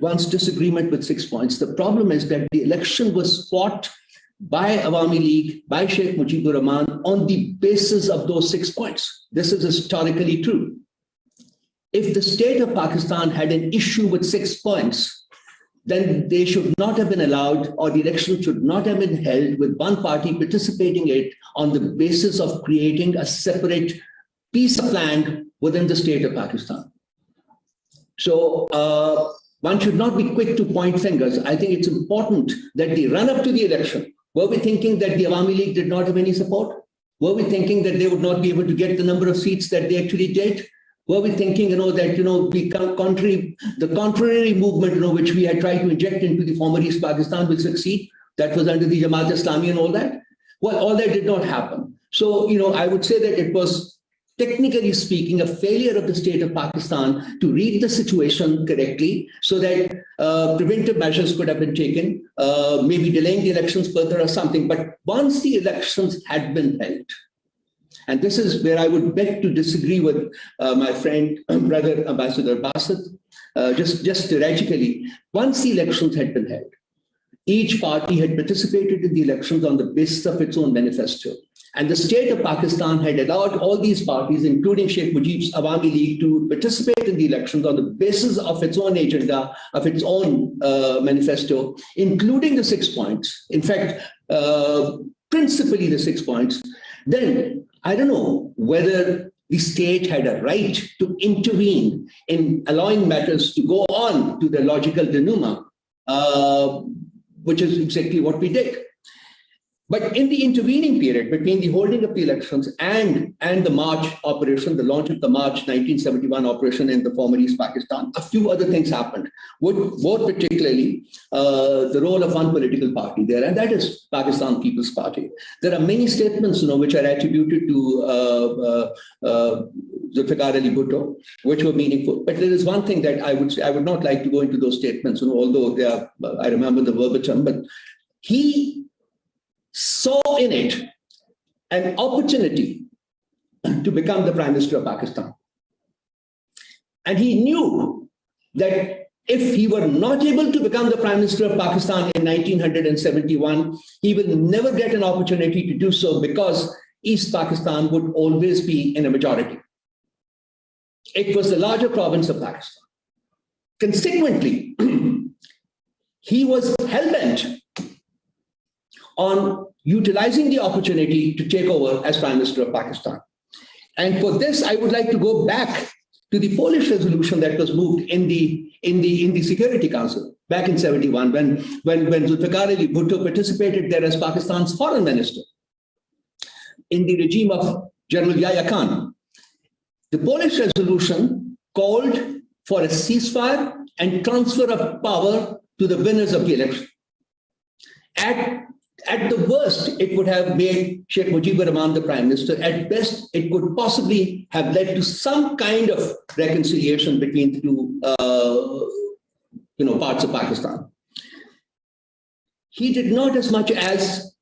F: one's disagreement with 6 points. The problem is that the election was fought by Awami League, by Sheikh Mujibur Rahman, on the basis of those 6 points. This is historically true. If the state of Pakistan had an issue with 6 points, then they should not have been allowed, or the election should not have been held with one party participating in it on the basis of creating a separate piece of land within the state of Pakistan. So one should not be quick to point fingers. I think it's important that the run-up to the election, were we thinking that the Awami League did not have any support? Were we thinking that they would not be able to get the number of seats that they actually did? Were we thinking, that, the contrary movement, which we had tried to inject into the former East Pakistan will succeed? That was under the Jamaat Islami and all that? Well, all that did not happen. So, I would say that it was, technically speaking, a failure of the state of Pakistan to read the situation correctly so that preventive measures could have been taken, maybe delaying the elections further or something. But once the elections had been held, and this is where I would beg to disagree with my friend, brother Ambassador Bassett, just theoretically, once the elections had been held, each party had participated in the elections on the basis of its own manifesto. And the state of Pakistan had allowed all these parties, including Sheikh Mujib's Awami League, to participate in the elections on the basis of its own agenda, of its own manifesto, including the 6 points. In fact, principally the 6 points. Then I don't know whether the state had a right to intervene in allowing matters to go on to the logical denouement, which is exactly what we did. But in the intervening period between the holding of the elections and the March operation, the launch of the March 1971 operation in the former East Pakistan, a few other things happened. More particularly, the role of one political party there, and that is Pakistan People's Party. There are many statements, which are attributed to Zulfikar Ali Bhutto, which were meaningful. But there is one thing that I would not like to go into those statements, although they are, I remember the verbatim, but he saw in it an opportunity to become the Prime Minister of Pakistan. And he knew that if he were not able to become the Prime Minister of Pakistan in 1971, he will never get an opportunity to do so because East Pakistan would always be in a majority. It was the larger province of Pakistan. Consequently, he was hell-bent on utilizing the opportunity to take over as Prime Minister of Pakistan. And for this, I would like to go back to the Polish resolution that was moved in the Security Council back in 71, when Zulfikar Ali Bhutto participated there as Pakistan's foreign minister in the regime of General Yahya Khan. The Polish resolution called for a ceasefire and transfer of power to the winners of the election. At the worst, it would have made Sheikh Mujibur Rahman the prime minister. At best, it could possibly have led to some kind of reconciliation between the two parts of Pakistan. He did not as much as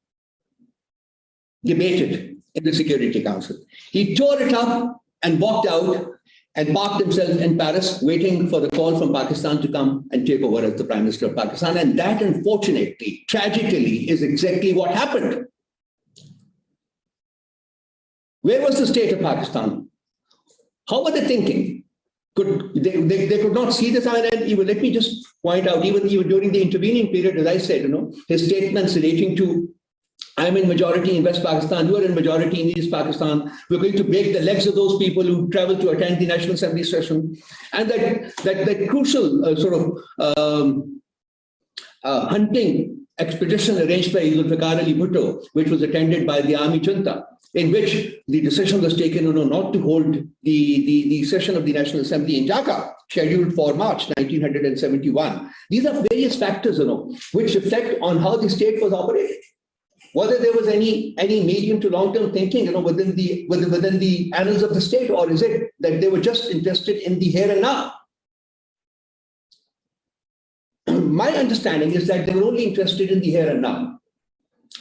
F: debated in the Security Council. He tore it up and walked out and parked himself in Paris, waiting for the call from Pakistan to come and take over as the Prime Minister of Pakistan. And that, unfortunately, tragically, is exactly what happened. Where was the state of Pakistan? How were they thinking? They could not see this. And even, let me just point out, even during the intervening period, as I said, his statements relating to, I'm in majority in West Pakistan, you are in majority in East Pakistan, we're going to break the legs of those people who travel to attend the National Assembly session. And that crucial hunting expedition arranged by Zulfikar Ali Bhutto, which was attended by the army junta, in which the decision was taken not to hold the session of the National Assembly in Dhaka, scheduled for March 1971. These are various factors, which reflect on how the state was operating. Whether there was any medium to long-term thinking, within the annals of the state, or is it that they were just interested in the here and now? My understanding is that they were only interested in the here and now.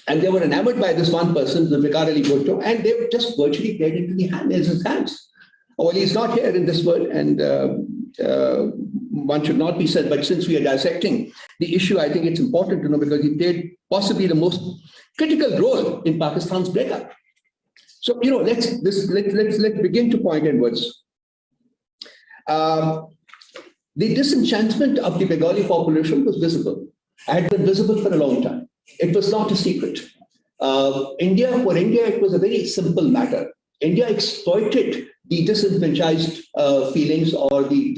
F: And they were enamored by this one person, Zulfikar Ali Bhutto, and they just virtually played into his hands. Well, he's not here in this world, and one should not be said, but since we are dissecting the issue, I think it's important to know, because he played possibly the most critical role in Pakistan's breakup. So, let's begin to point inwards. The disenchantment of the Bengali population was visible. Had been visible for a long time. It was not a secret. For India, it was a very simple matter. India exploited the disenfranchised feelings or the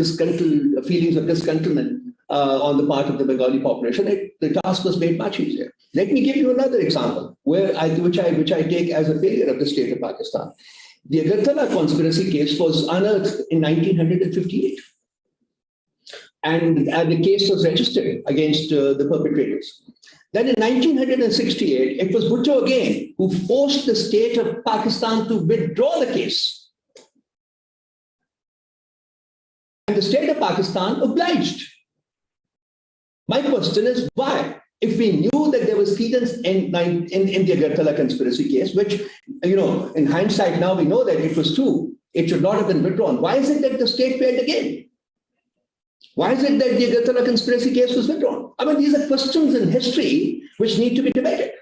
F: feelings of discontentment on the part of the Bengali population. The task was made much easier. Let me give you another example, which I take as a failure of the state of Pakistan. The Agatha conspiracy case was unearthed in 1958. And the case was registered against the perpetrators. Then in 1968, it was Bhutto again who forced the state of Pakistan to withdraw the case. And the state of Pakistan obliged. My question is, why? If we knew that there was credence in the Agartala conspiracy case, which, in hindsight now we know that it was true, it should not have been withdrawn. Why is it that the state failed again? Why is it that the Agartala conspiracy case was withdrawn? I mean, these are questions in history which need to be debated.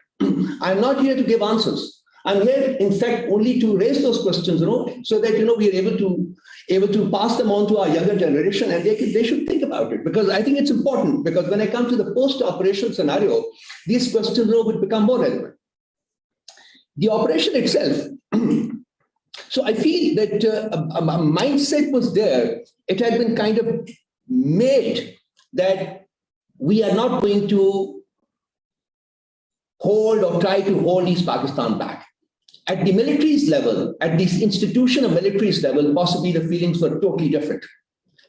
F: I'm not here to give answers. I'm here, in fact, only to raise those questions, so that, we are able to pass them on to our younger generation, and they should think about it. Because I think it's important, because when I come to the post-operation scenario, these questions would become more relevant. The operation itself, so I feel that a mindset was there. It had been kind of made that we are not going to hold or try to hold East Pakistan back. At the military's level, at the institution of military's level, possibly the feelings were totally different.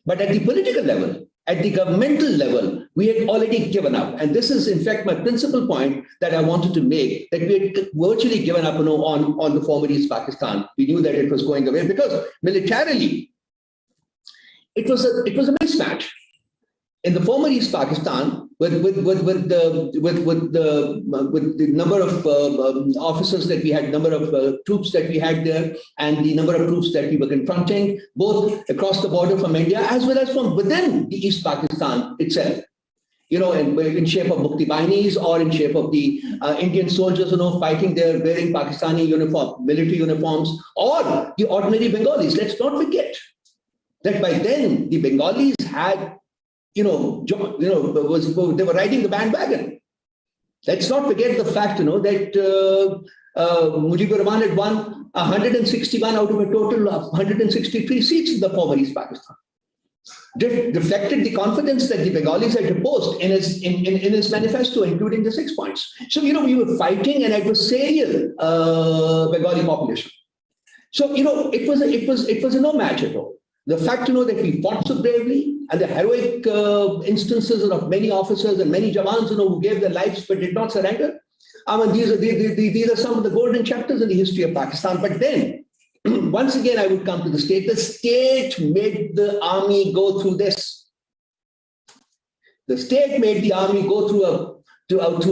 F: But at the political level, at the governmental level, we had already given up. And this is, in fact, my principal point that I wanted to make, that we had virtually given up on the former East Pakistan. We knew that it was going away because militarily, it was a mismatch. In the former East Pakistan, with the number of officers that we had, number of troops that we had there, and the number of troops that we were confronting, both across the border from India as well as from within the East Pakistan itself, in shape of Mukti Bahinis or in shape of the Indian soldiers, fighting there wearing Pakistani military uniforms, or the ordinary Bengalis. Let's not forget that by then the Bengalis had, they were riding the bandwagon. Let's not forget the fact, that Mujibur Rahman had won 161 out of a total of 163 seats in the former East Pakistan. Reflected the confidence that the Bengalis had reposed in his manifesto, including the 6 points. So, we were fighting an adversarial Bengali population. So, it was a no match at all. The fact, that we fought so bravely, and the heroic instances of many officers and many Jawans, who gave their lives but did not surrender. I mean, these are some of the golden chapters in the history of Pakistan. But then, once again, I would come to the state. The state made the army go through this. The state made the army go through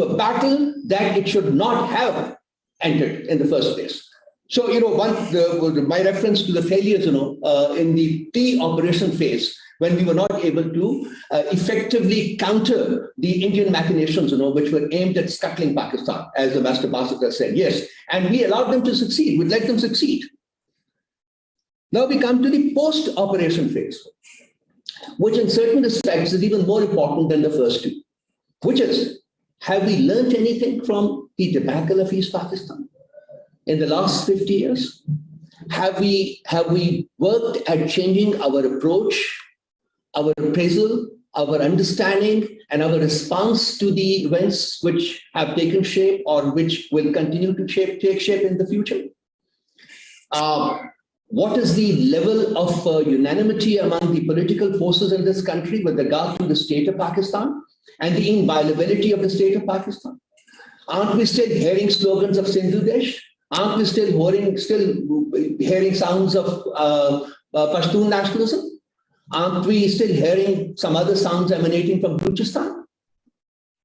F: a battle that it should not have entered in the first place. So, my reference to the failures, in the pre-operation phase, when we were not able to effectively counter the Indian machinations, which were aimed at scuttling Pakistan, as the Master Bassett said, yes. And we allowed them to succeed. We let them succeed. Now we come to the post-operation phase, which in certain respects is even more important than the first two, which is, have we learned anything from the debacle of East Pakistan in the last 50 years? Have we worked at changing our approach, our appraisal, our understanding, and our response to the events which have taken shape or which will continue to take shape in the future? What is the level of unanimity among the political forces in this country with regard to the state of Pakistan and the inviolability of the state of Pakistan? Aren't we still hearing slogans of Sindhu Desh? Aren't we still hearing sounds of Pashtun nationalism? Aren't we still hearing some other sounds emanating from Balochistan?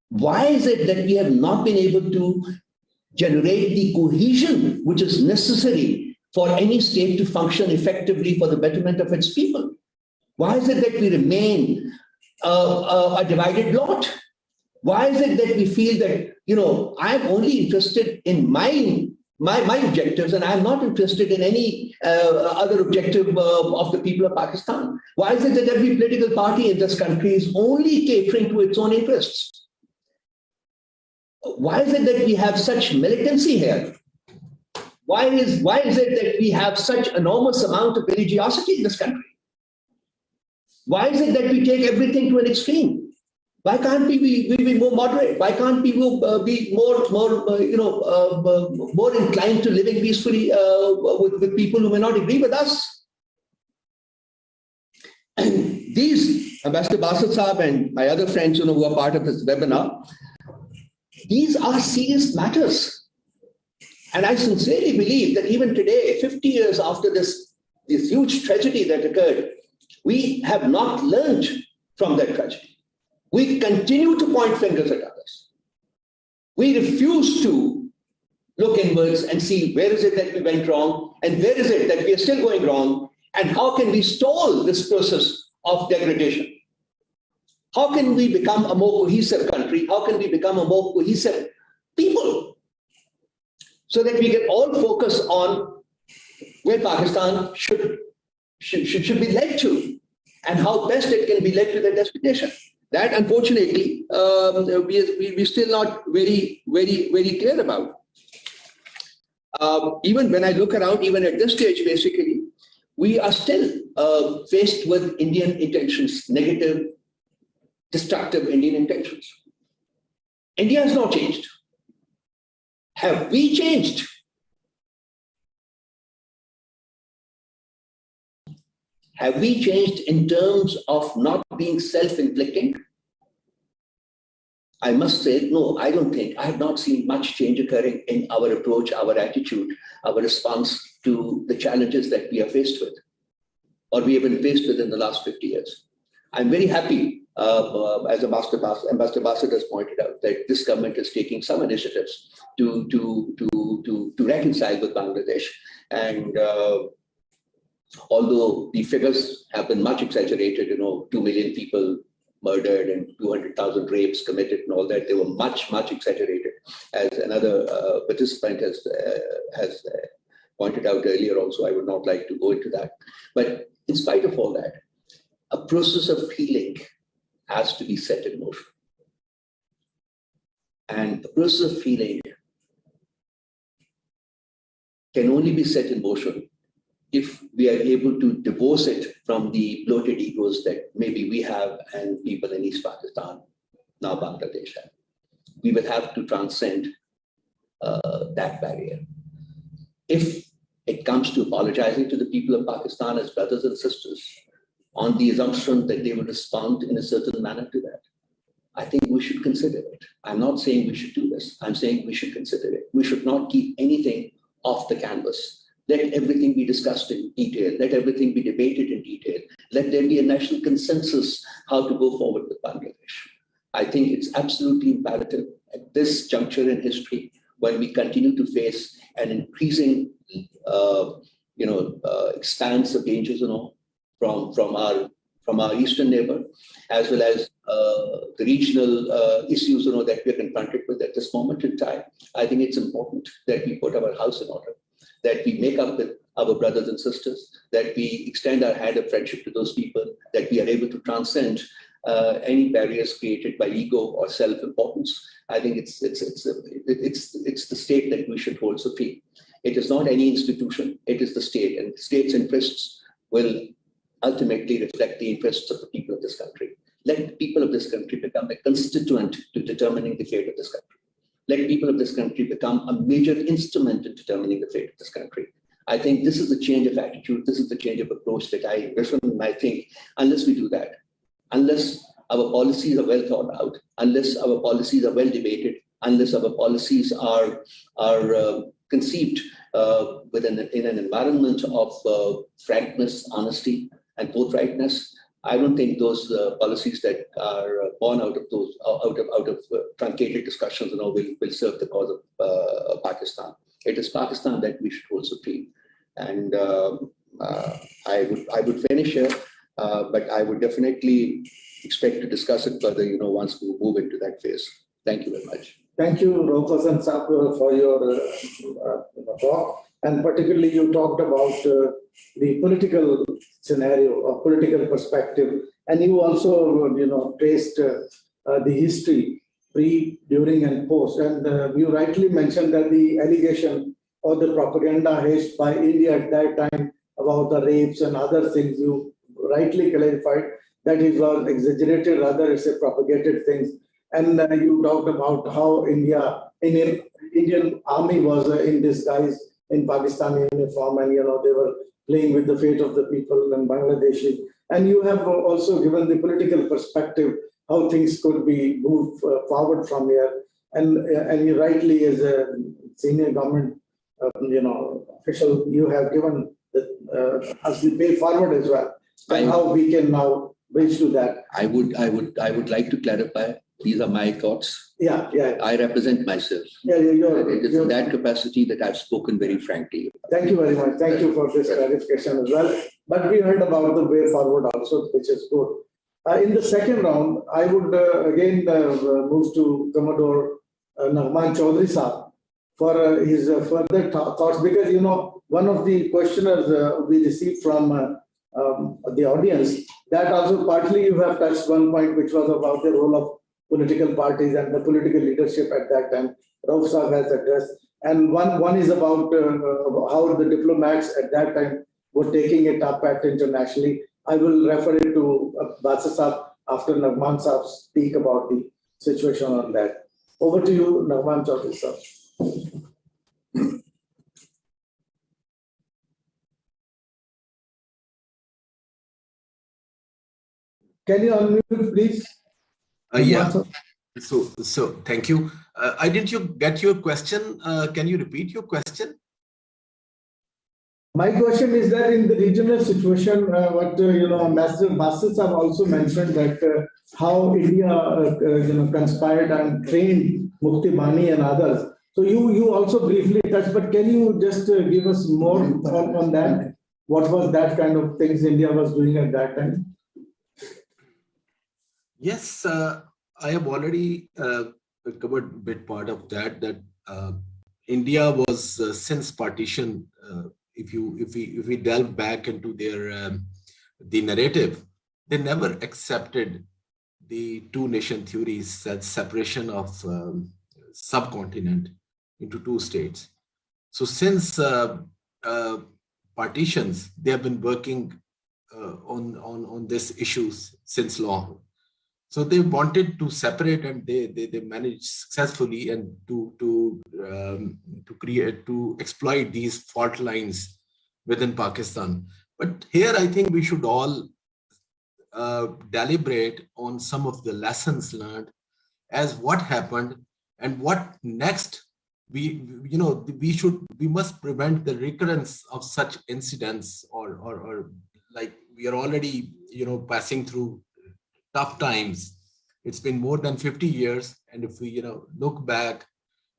F: Why is it that we have not been able to generate the cohesion which is necessary for any state to function effectively for the betterment of its people? Why is it that we remain a divided lot? Why is it that we feel that, I'm only interested in my objectives and I'm not interested in any other objective of the people of Pakistan? Why is it that every political party in this country is only catering to its own interests? Why is it that we have such militancy here? Why is it that we have such enormous amount of religiosity in this country? Why is it that we take everything to an extreme? Why can't we be more moderate? Why can't we be more inclined to living peacefully with people who may not agree with us? And these, Ambassador Bassett Saab and my other friends who are part of this webinar, these are serious matters. And I sincerely believe that even today, 50 years after this huge tragedy that occurred, we have not learned from that tragedy. We continue to point fingers at others. We refuse to look inwards and see where is it that we went wrong and where is it that we are still going wrong and how can we stall this process of degradation? How can we become a more cohesive country? How can we become a more cohesive people? So that we can all focus on where Pakistan should be led to and how best it can be led to their destination. That, unfortunately, we're still not very, very, very clear about. Even when I look around, even at this stage, basically, we are still faced with Indian intentions, negative, destructive Indian intentions. India has not changed. Have we changed? Have we changed in terms of not being self-inflicting? I must say, no, I don't think. I have not seen much change occurring in our approach, our attitude, our response to the challenges that we are faced with, or we have been faced with in the last 50 years. I'm very happy, as Ambassador Bassett has pointed out, that this government is taking some initiatives to reconcile with Bangladesh. And although the figures have been much exaggerated, 2 million people murdered and 200,000 rapes committed and all that, they were much, much exaggerated. As another participant has pointed out earlier also, I would not like to go into that. But in spite of all that, a process of healing has to be set in motion. And the process of healing can only be set in motion if we are able to divorce it from the bloated egos that maybe we have and people in East Pakistan, now Bangladesh have. We will have to transcend that barrier. If it comes to apologizing to the people of Pakistan as brothers and sisters on the assumption that they will respond in a certain manner to that, I think we should consider it. I'm not saying we should do this. I'm saying we should consider it. We should not keep anything off the canvas. Let everything be discussed in detail. Let everything be debated in detail. Let there be a national consensus how to go forward with Bangladesh. I think it's absolutely imperative at this juncture in history, when we continue to face an increasing, expanse of dangers and all from our eastern neighbor, as well as the regional issues that we are confronted with at this moment in time. I think it's important that we put our house in order, that we make up with our brothers and sisters, that we extend our hand of friendship to those people, that we are able to transcend any barriers created by ego or self-importance. I think it's the state that we should hold supreme. It is not any institution, it is the state, and the state's interests will ultimately reflect the interests of the people of this country. Let the people of this country become a constituent to determining the fate of this country. Let people of this country become a major instrument in determining the fate of this country. I think this is the change of attitude, this is the change of approach that I envision, and I think unless we do that, unless our policies are well thought out, unless our policies are well debated, unless our policies are conceived in an environment of frankness, honesty, and forthrightness, I don't think those policies that are born out of truncated discussions will serve the cause of Pakistan. It is Pakistan that we should hold supreme, and I would finish here, but I would definitely expect to discuss it further, once we move into that phase. Thank you very much.
B: Thank you, Rokasan Saab, for your talk. And particularly, you talked about the political scenario or political perspective. And you also, traced the history pre, during, and post. And you rightly mentioned that the allegation or the propaganda hedged by India at that time about the rapes and other things, you rightly clarified that it was exaggerated, rather it's a propagated things. And you talked about how Indian army was in disguise in Pakistani uniform, and they were playing with the fate of the people in Bangladesh. And you have also given the political perspective how things could be moved forward from here. And you rightly, as a senior government official, you have given us the way forward as well, and how we can now bridge to that.
F: I would like to clarify. These are my thoughts.
B: Yeah.
F: I represent myself.
B: Yeah,
F: it is in that capacity that I've spoken very frankly.
B: Thank you very much. Thank you for this clarification as well. But we heard about the way forward also, which is good. In the second round, I would again move to Commodore Nagman Chaudhary Saab for his further thoughts, because one of the questioners we received from the audience, that also partly you have touched one point, which was about the role of political parties and the political leadership at that time. Rauf Saab has addressed, and one is about how the diplomats at that time were taking it up at internationally. I will refer it to Basa Saab after Nagman Saab speak about the situation on that. Over to you, Nagman Chaudhary Saab. Can you unmute, please?
D: Yeah. So thank you. I didn't get your question. Can you repeat your question?
B: My question is that in the regional situation, what Ambassador Bassett have also mentioned that how India conspired and trained Mufti Bani and others. So you also briefly touched, but can you just give us more on that? What was that kind of things India was doing at that time?
D: Yes, I have already covered a bit part of that. That India was since partition. If we delve back into their the narrative, they never accepted the two-nation theories, that separation of subcontinent into two states. So since partitions, they have been working on these issues since long. So they wanted to separate, and they managed successfully, and to exploit these fault lines within Pakistan. But here, I think we should all deliberate on some of the lessons learned as what happened and what next. We must prevent the recurrence of such incidents, or like we are already passing through tough times. It's been more than 50 years, and if we look back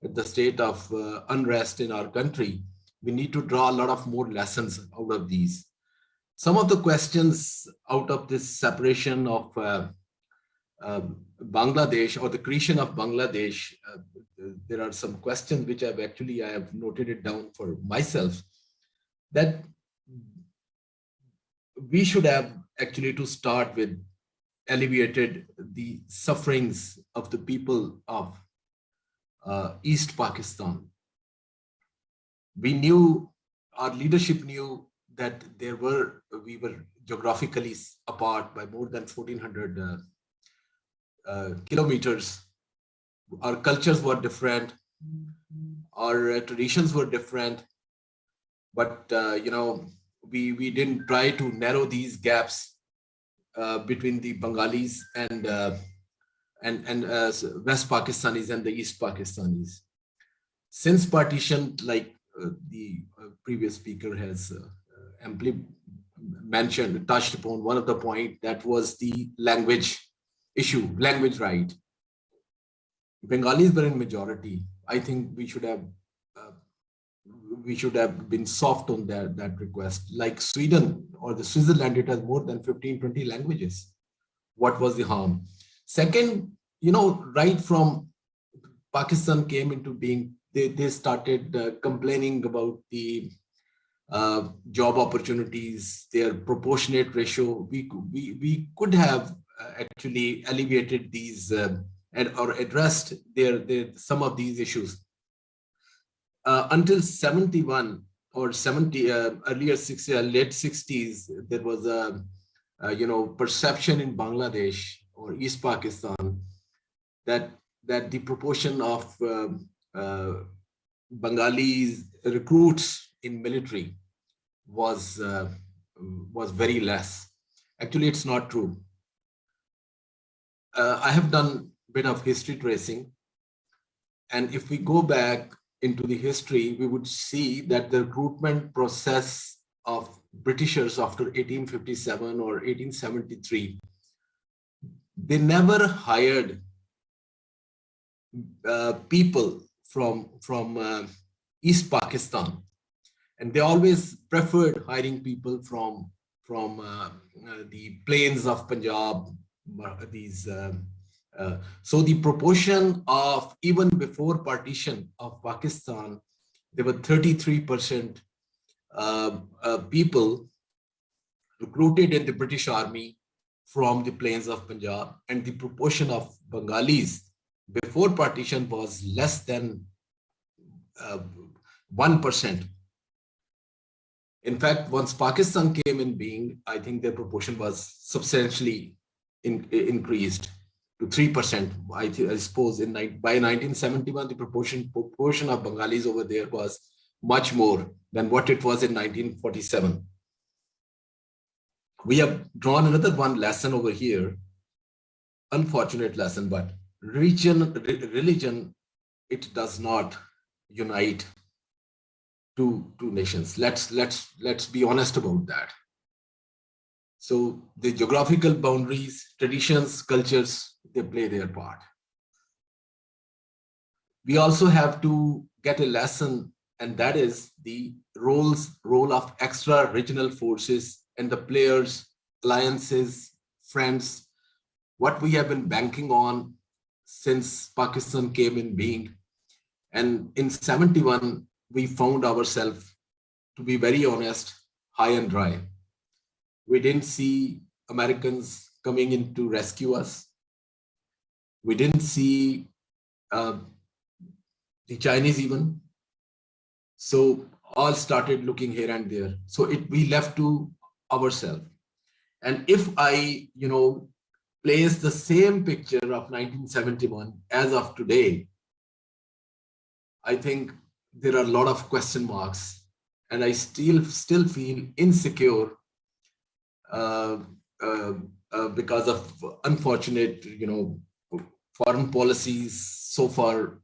D: at the state of unrest in our country, we need to draw a lot of more lessons out of these. Some of the questions out of this separation of Bangladesh, or the creation of Bangladesh, there are some questions which I have noted it down for myself, that we should have actually to start with alleviated the sufferings of the people of East Pakistan. We knew, our leadership knew, that we were geographically apart by more than 1400 kilometers. Our cultures were different, our traditions were different, but we didn't try to narrow these gaps between the Bengalis and West Pakistanis and the East Pakistanis. Since partition, like the previous speaker has amply touched upon one of the point, that was the language issue, language right. Bengalis were in majority. I think we should have been soft on that request. Like Sweden or the Switzerland, it has more than 15-20 languages. What was the harm? Second, right from Pakistan came into being, they started complaining about the job opportunities, their proportionate ratio. We could have actually alleviated these or addressed some of these issues. Until 71 or 70, earlier 60, late 60s, there was a perception in Bangladesh or East Pakistan that the proportion of Bengalis recruits in military was very less. Actually, it's not true. I have done a bit of history tracing, and if we go back into the history, we would see that the recruitment process of Britishers after 1857 or 1873, they never hired people from East Pakistan, and they always preferred hiring people from the plains of Punjab. So the proportion of, even before partition of Pakistan, there were 33% people recruited in the British Army from the plains of Punjab, and the proportion of Bengalis before partition was less than 1%. In fact, once Pakistan came in being, I think their proportion was substantially increased to 3%. I suppose by 1971, the proportion of Bengalis over there was much more than what it was in 1947. We have drawn another one lesson over here, unfortunate lesson, but religion, it does not unite two nations. Let's be honest about that. So the geographical boundaries, traditions, cultures, they play their part. We also have to get a lesson, and that is the role of extra regional forces and the players, alliances, friends, what we have been banking on since Pakistan came in being. And in 71, we found ourselves, to be very honest, high and dry. We didn't see Americans coming in to rescue us. We didn't see the Chinese even. So all started looking here and there. So we left to ourselves. And if I, place the same picture of 1971 as of today, I think there are a lot of question marks. and I still feel insecure because of unfortunate, foreign policies so far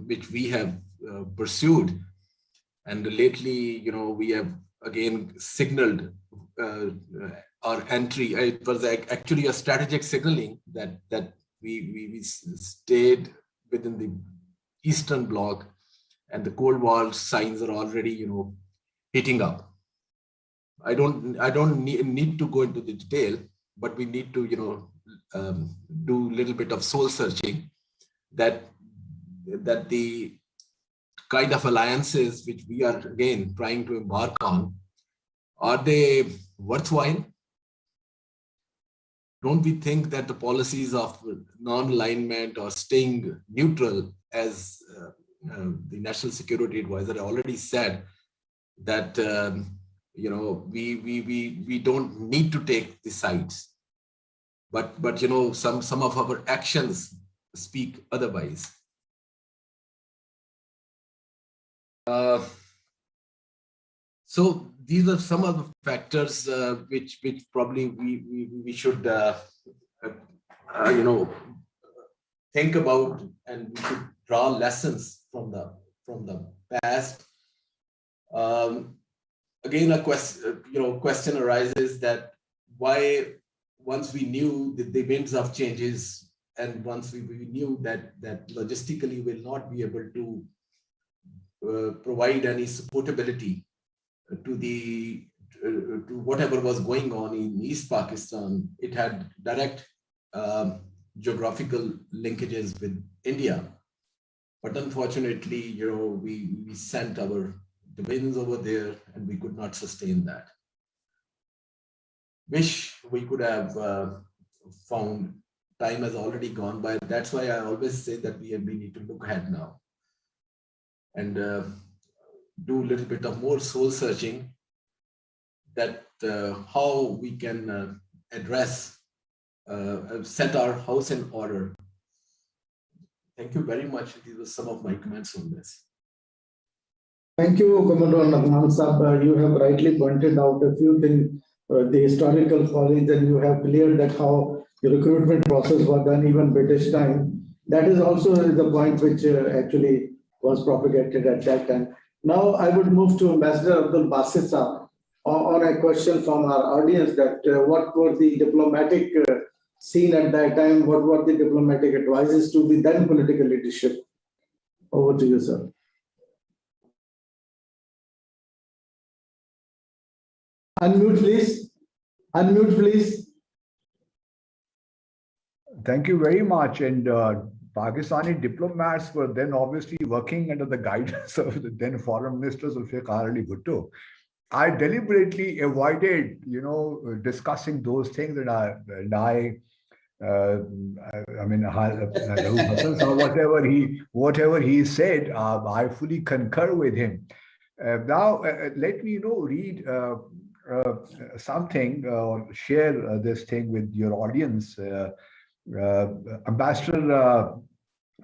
D: which we have pursued. And lately, we have again signaled our entry. It was actually a strategic signaling that we stayed within the Eastern Bloc, and the Cold War signs are already, heating up. I don't need to go into the detail, but we need to, do a little bit of soul searching that the kind of alliances which we are again trying to embark on, are they worthwhile? Don't we think that the policies of non-alignment or staying neutral, as the National Security Advisor already said, that we don't need to take the sides, but some of our actions speak otherwise. So these are some of the factors which probably we should think about, and we should draw lessons from the past. Again, a question arises that why, once we knew the winds of changes, and once we knew that logistically will not be able to provide any supportability to whatever was going on in East Pakistan. It had direct geographical linkages with India, but unfortunately, we sent the winds over there, and we could not sustain that. Wish we could have found. Time has already gone by. That's why I always say that we need to look ahead now and do a little bit of more soul searching, that how we can address, set our house in order. Thank you very much. These were some of my comments on this.
B: Thank you, Commodore Nagman Sahab. You have rightly pointed out a few things, the historical follies, and you have cleared that how the recruitment process was done even British time. That is also the point which actually was propagated at that time. Now I would move to Ambassador Abdul Basit Sahab on a question from our audience, that what were the diplomatic scene at that time? What were the diplomatic advices to the then political leadership? Over to you, sir. Unmute, please. Unmute, please.
E: Thank you very much. And Pakistani diplomats were then obviously working under the guidance of the then Foreign Minister Zulfikar Ali Bhutto. I deliberately avoided, discussing those things, and I mean, whatever he said, I fully concur with him. Now, let me, read something or share this thing with your audience. Ambassador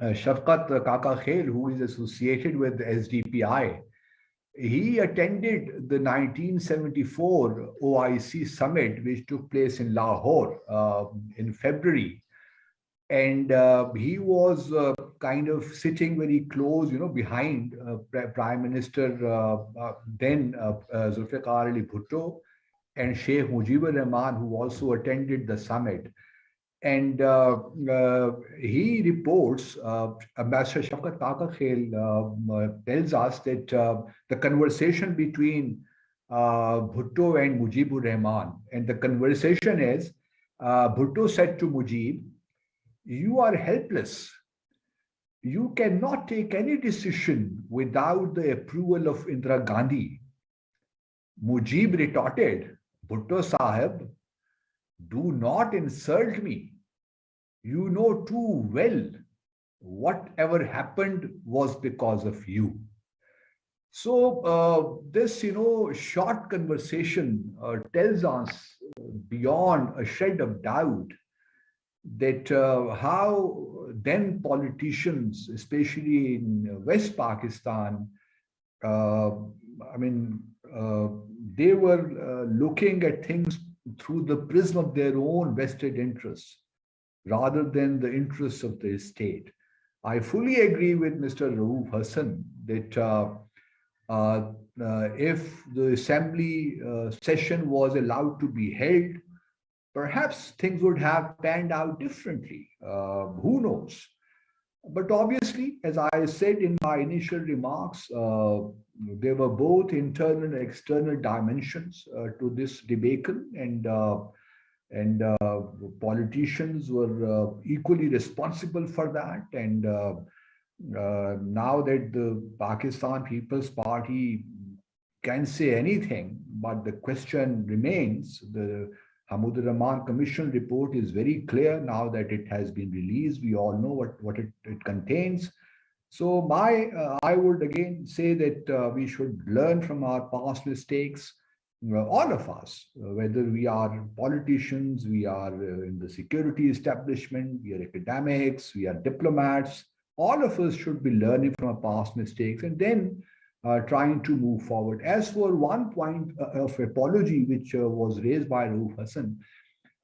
E: Shafqat Kaka Khail, who is associated with the SDPI, he attended the 1974 OIC summit, which took place in Lahore in February. And he was kind of sitting very close, behind Prime Minister then Zulfikar Ali Bhutto and Sheikh Mujibur Rahman, who also attended the summit. And he reports, Ambassador Shafqat Kaka Khail tells us that the conversation between Bhutto and Mujibur Rahman, and the conversation is, Bhutto said to Mujib, "You are helpless. You cannot take any decision without the approval of Indira Gandhi." Mujib retorted, "Bhutto Sahib, do not insult me. You know too well whatever happened was because of you." So this, short conversation tells us beyond a shred of doubt that how then politicians, especially in West Pakistan, looking at things through the prism of their own vested interests rather than the interests of the state. I fully agree with Mr. Rauf Hassan that if the assembly session was allowed to be held, perhaps things would have panned out differently. Who knows? But obviously, as I said in my initial remarks, there were both internal and external dimensions to this debacle, and politicians were equally responsible for that. And now that the Pakistan People's Party can say anything, but the question remains. The Hamid Rahman Commission report is very clear now that it has been released. We all know what it contains. So I would again say that we should learn from our past mistakes, all of us, whether we are politicians, we are in the security establishment, we are academics, we are diplomats. All of us should be learning from our past mistakes and then trying to move forward. As for one point of apology which was raised by Rauf Hassan,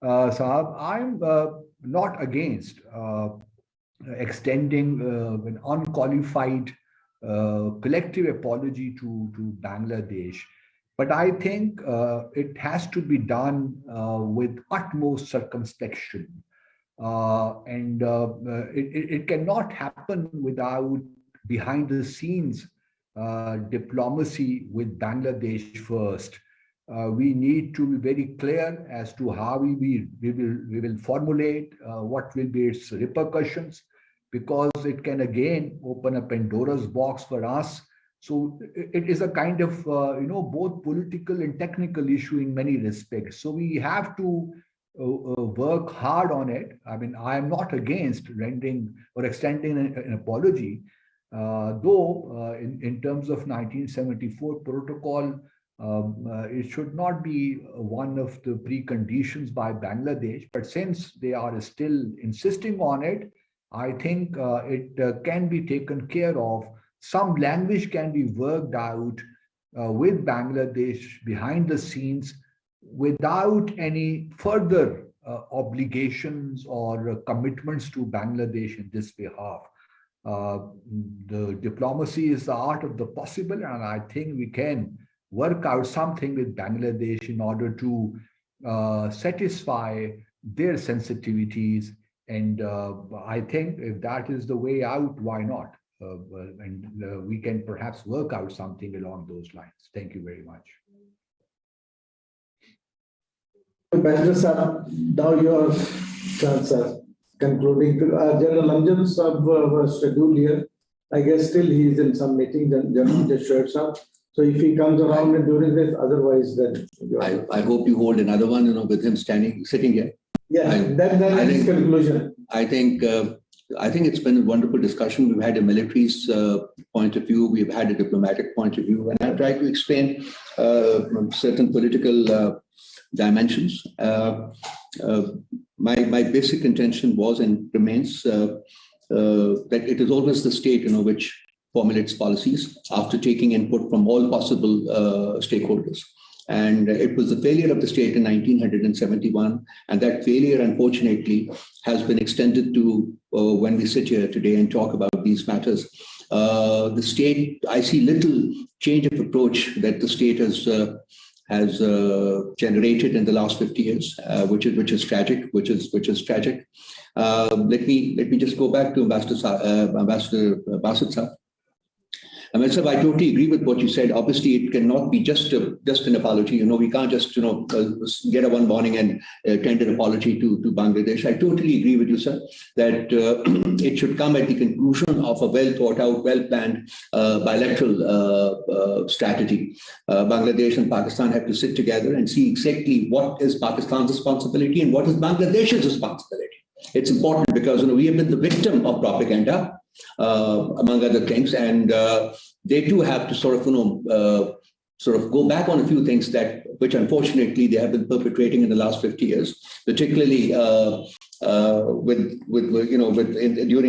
E: Sahab, I'm not against extending an unqualified collective apology to Bangladesh. But I think it has to be done with utmost circumspection. It cannot happen without behind the scenes diplomacy with Bangladesh first. We need to be very clear as to how we will formulate what will be its repercussions, because it can again open a Pandora's box for us. So it is a kind of both political and technical issue in many respects. So we have to work hard on it. I mean, I am not against rendering or extending an apology, though in terms of 1974 protocol, it should not be one of the preconditions by Bangladesh. But since they are still insisting on it, I think it can be taken care of. Some language can be worked out with Bangladesh behind the scenes without any further obligations or commitments to Bangladesh in this behalf. The diplomacy is the art of the possible, and I think we can work out something with Bangladesh in order to satisfy their sensitivities. And I think if that is the way out, why not? We can perhaps work out something along those lines. Thank you very much.
B: Ambassador sir, now your chance, sir. Concluding, General Amjad sir was scheduled here. I guess still he is in some meeting. Then General just showed up. So if he comes around and during this, otherwise then.
F: I hope you hold another one, with him sitting here.
B: Yeah, then is conclusion.
F: I think it's been a wonderful discussion. We've had a military's point of view. We've had a diplomatic point of view, and I've tried to explain certain political dimensions. My basic intention was and remains that it is always the state, which formulates policies after taking input from all possible stakeholders. And it was the failure of the state in 1971. And that failure, unfortunately, has been extended to when we sit here today and talk about these matters. The state, I see little change of approach that the state has generated in the last 50 years, which is tragic. Let me just go back to Ambassador Basit Sahab. I totally agree with what you said. Obviously, it cannot be just an apology. We can't just get up one morning and tender an apology to Bangladesh. I totally agree with you, sir, that it should come at the conclusion of a well thought out, well planned bilateral strategy. Bangladesh and Pakistan have to sit together and see exactly what is Pakistan's responsibility and what is Bangladesh's responsibility. It's important because we have been the victim of propaganda. Among other things, and they too have to sort of go back on a few things which unfortunately they have been perpetrating in the last 50 years, particularly during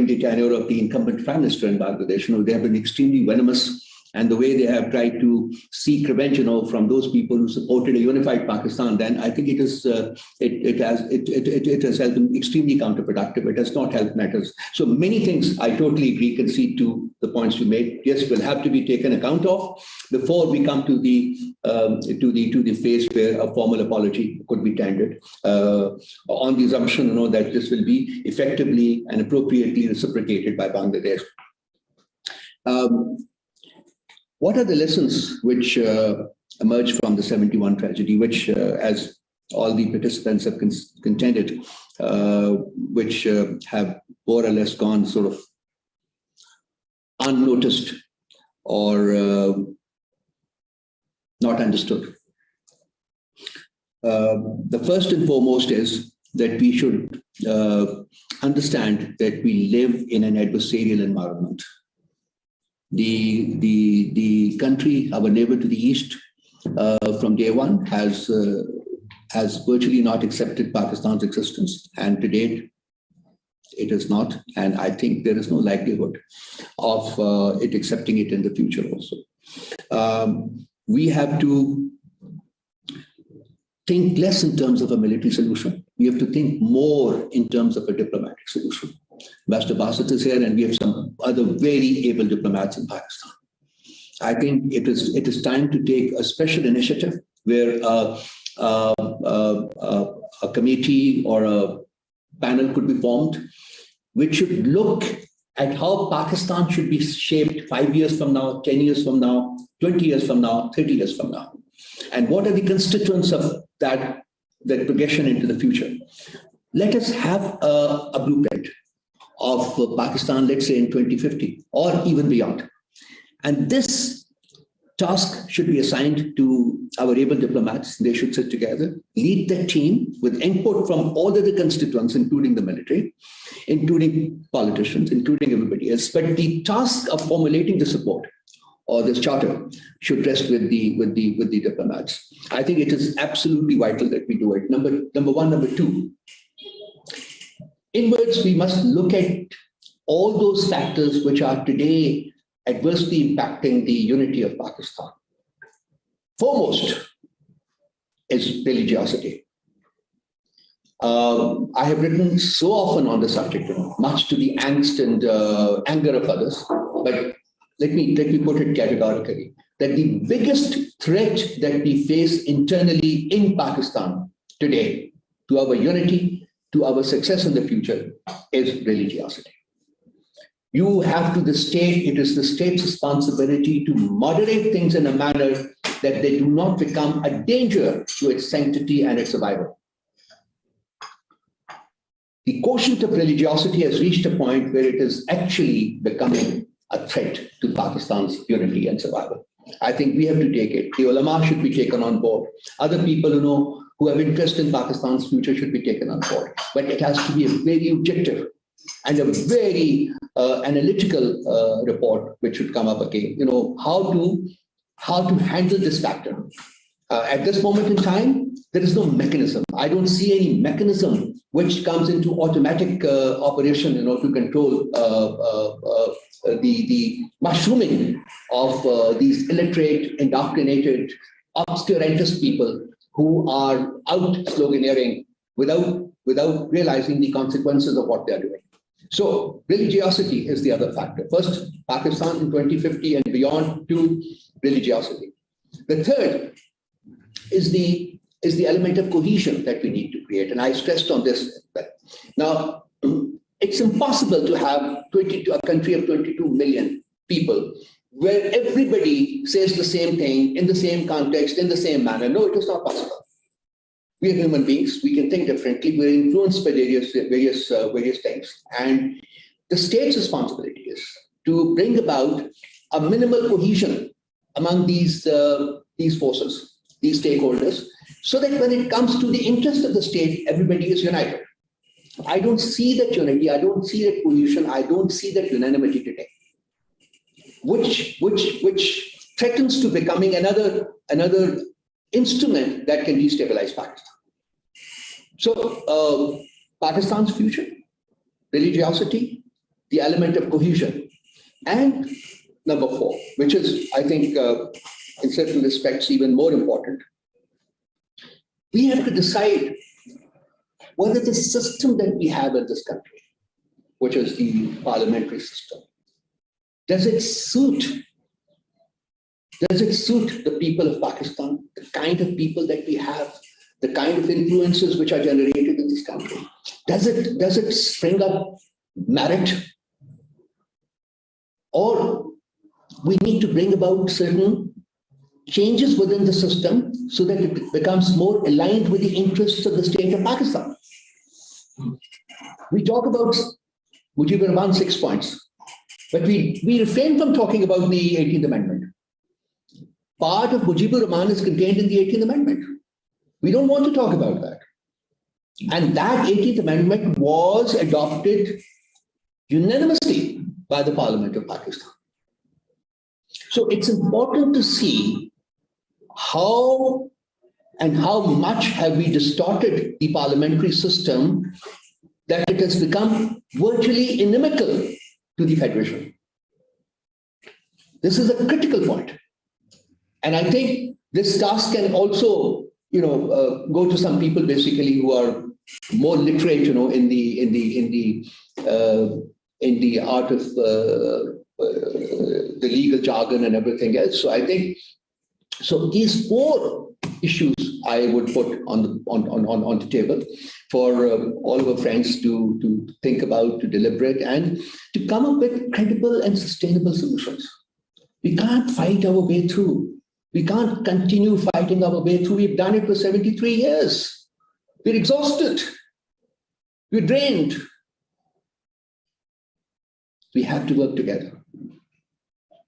F: the tenure of the incumbent prime minister in Bangladesh. They have been extremely venomous and the way they have tried to seek revenge, from those people who supported a unified Pakistan, then I think it has helped them extremely counterproductive. It has not helped matters. So many things I totally agree, concede to the points you made. Yes, will have to be taken account of before we come to the phase where a formal apology could be tendered, on the assumption that this will be effectively and appropriately reciprocated by Bangladesh. What are the lessons which emerge from the 71 tragedy, which, as all the participants have contended, which have more or less gone sort of unnoticed or not understood? The first and foremost is that we should understand that we live in an adversarial environment. The country, our neighbor to the east, from day one has virtually not accepted Pakistan's existence, and to date it is not, and I think there is no likelihood of it accepting it in the future also. We have to think less in terms of a military solution. We have to think more in terms of a diplomatic solution. Ambassador Bassett is here, and we have some other very able diplomats in Pakistan. I think it is time to take a special initiative where a committee or a panel could be formed, which should look at how Pakistan should be shaped 5 years from now, 10 years from now, 20 years from now, 30 years from now. And what are the constituents of that progression into the future? Let us have a blueprint of Pakistan, let's say in 2050 or even beyond. And this task should be assigned to our able diplomats. They should sit together, lead the team with input from all of the constituents, including the military, including politicians, including everybody else. But the task of formulating the support or this charter should rest with the diplomats. I think it is absolutely vital that we do it. Number one. Number two, inwards, we must look at all those factors which are today adversely impacting the unity of Pakistan. Foremost is religiosity. I have written so often on the subject, much to the angst and anger of others, but let me put it categorically, that the biggest threat that we face internally in Pakistan today to our unity, to our success in the future, is religiosity. You have to the state, it is the state's responsibility to moderate things in a manner that they do not become a danger to its sanctity and its survival. The quotient of religiosity has reached a point where it is actually becoming a threat to Pakistan's unity and survival. I think we have to take it. The ulama should be taken on board. Other people who have interest in Pakistan's future should be taken on board. But it has to be a very objective and a very analytical report which should come up again. How to handle this factor. At this moment in time, there is no mechanism. I don't see any mechanism which comes into automatic operation, to control the mushrooming of these illiterate, indoctrinated, obscurantist people who are out sloganeering without realizing the consequences of what they're doing. So religiosity is the other factor. First, Pakistan in 2050 and beyond, to religiosity. The third is the element of cohesion that we need to create. And I stressed on this. Now, it's impossible to have a country of 22 million people where everybody says the same thing in the same context, in the same manner. No, it is not possible. We are human beings. We can think differently. We're influenced by various things. And the state's responsibility is to bring about a minimal cohesion among these forces, these stakeholders, so that when it comes to the interest of the state, everybody is united. I don't see that unity. I don't see that cohesion. I don't see that unanimity today, which threatens to becoming another instrument that can destabilize Pakistan. So Pakistan's future, religiosity, the element of cohesion, and number 4, which is, I think, in certain respects, even more important. We have to decide whether the system that we have in this country, which is the parliamentary system, does it suit the people of Pakistan, the kind of people that we have, the kind of influences which are generated in this country? Does it spring up merit? Or we need to bring about certain changes within the system so that it becomes more aligned with the interests of the state of Pakistan. We talk about Mujibur Rahman's 6 points, but we refrain from talking about the 18th Amendment. Part of Mujibur Rahman is contained in the 18th Amendment. We don't want to talk about that. And that 18th Amendment was adopted unanimously by the Parliament of Pakistan. So it's important to see how much have we distorted the parliamentary system that it has become virtually inimical to the Federation. This is a critical point. And I think this task can also, go to some people basically who are more literate, in the art of the legal jargon and everything else. So I think, these 4 issues I would put on the table for all of our friends to think about, to deliberate, and to come up with credible and sustainable solutions. We can't fight our way through. We can't continue fighting our way through. We've done it for 73 years. We're exhausted. We're drained. We have to work together.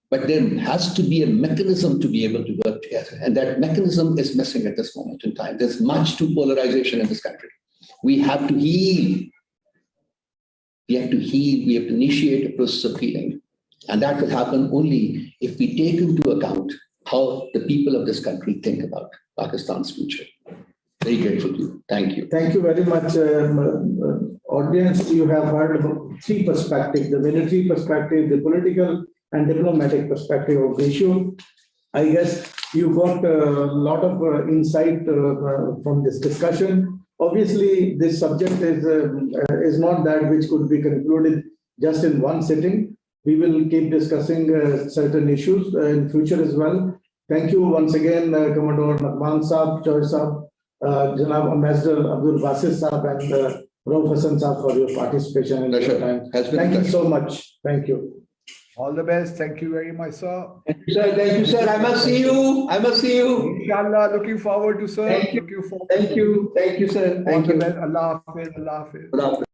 F: But there has to be a mechanism to be able to work together. And that mechanism is missing at this moment in time. There's much too polarization in this country. We have to heal. We have to heal. We have to initiate a process of healing. And that will happen only if we take into account how the people of this country think about Pakistan's future. Very grateful to you. Thank you.
B: Thank you very much. Audience, you have heard about 3 perspectives: the military perspective, the political and diplomatic perspective of the issue. I guess you got a lot of insight from this discussion. Obviously, this subject is not that which could be concluded just in one sitting. We will keep discussing certain issues in future as well. Thank you once again, Commodore Nakman Saab, Choi Saab, Janab Ambassador Abdul Basit Saab, and Rauf Hassan Saab for your participation in your time. Thank you so much. Thank you.
E: All the best. Thank you very much, sir.
F: Thank you, sir. Thank you, sir. I must see you.
E: Inshallah, looking forward to, sir.
F: Thank you. Thank you. Thank you, sir. Thank you.
E: Allah Hafiz. Allah Hafiz.
F: Allah Hafiz.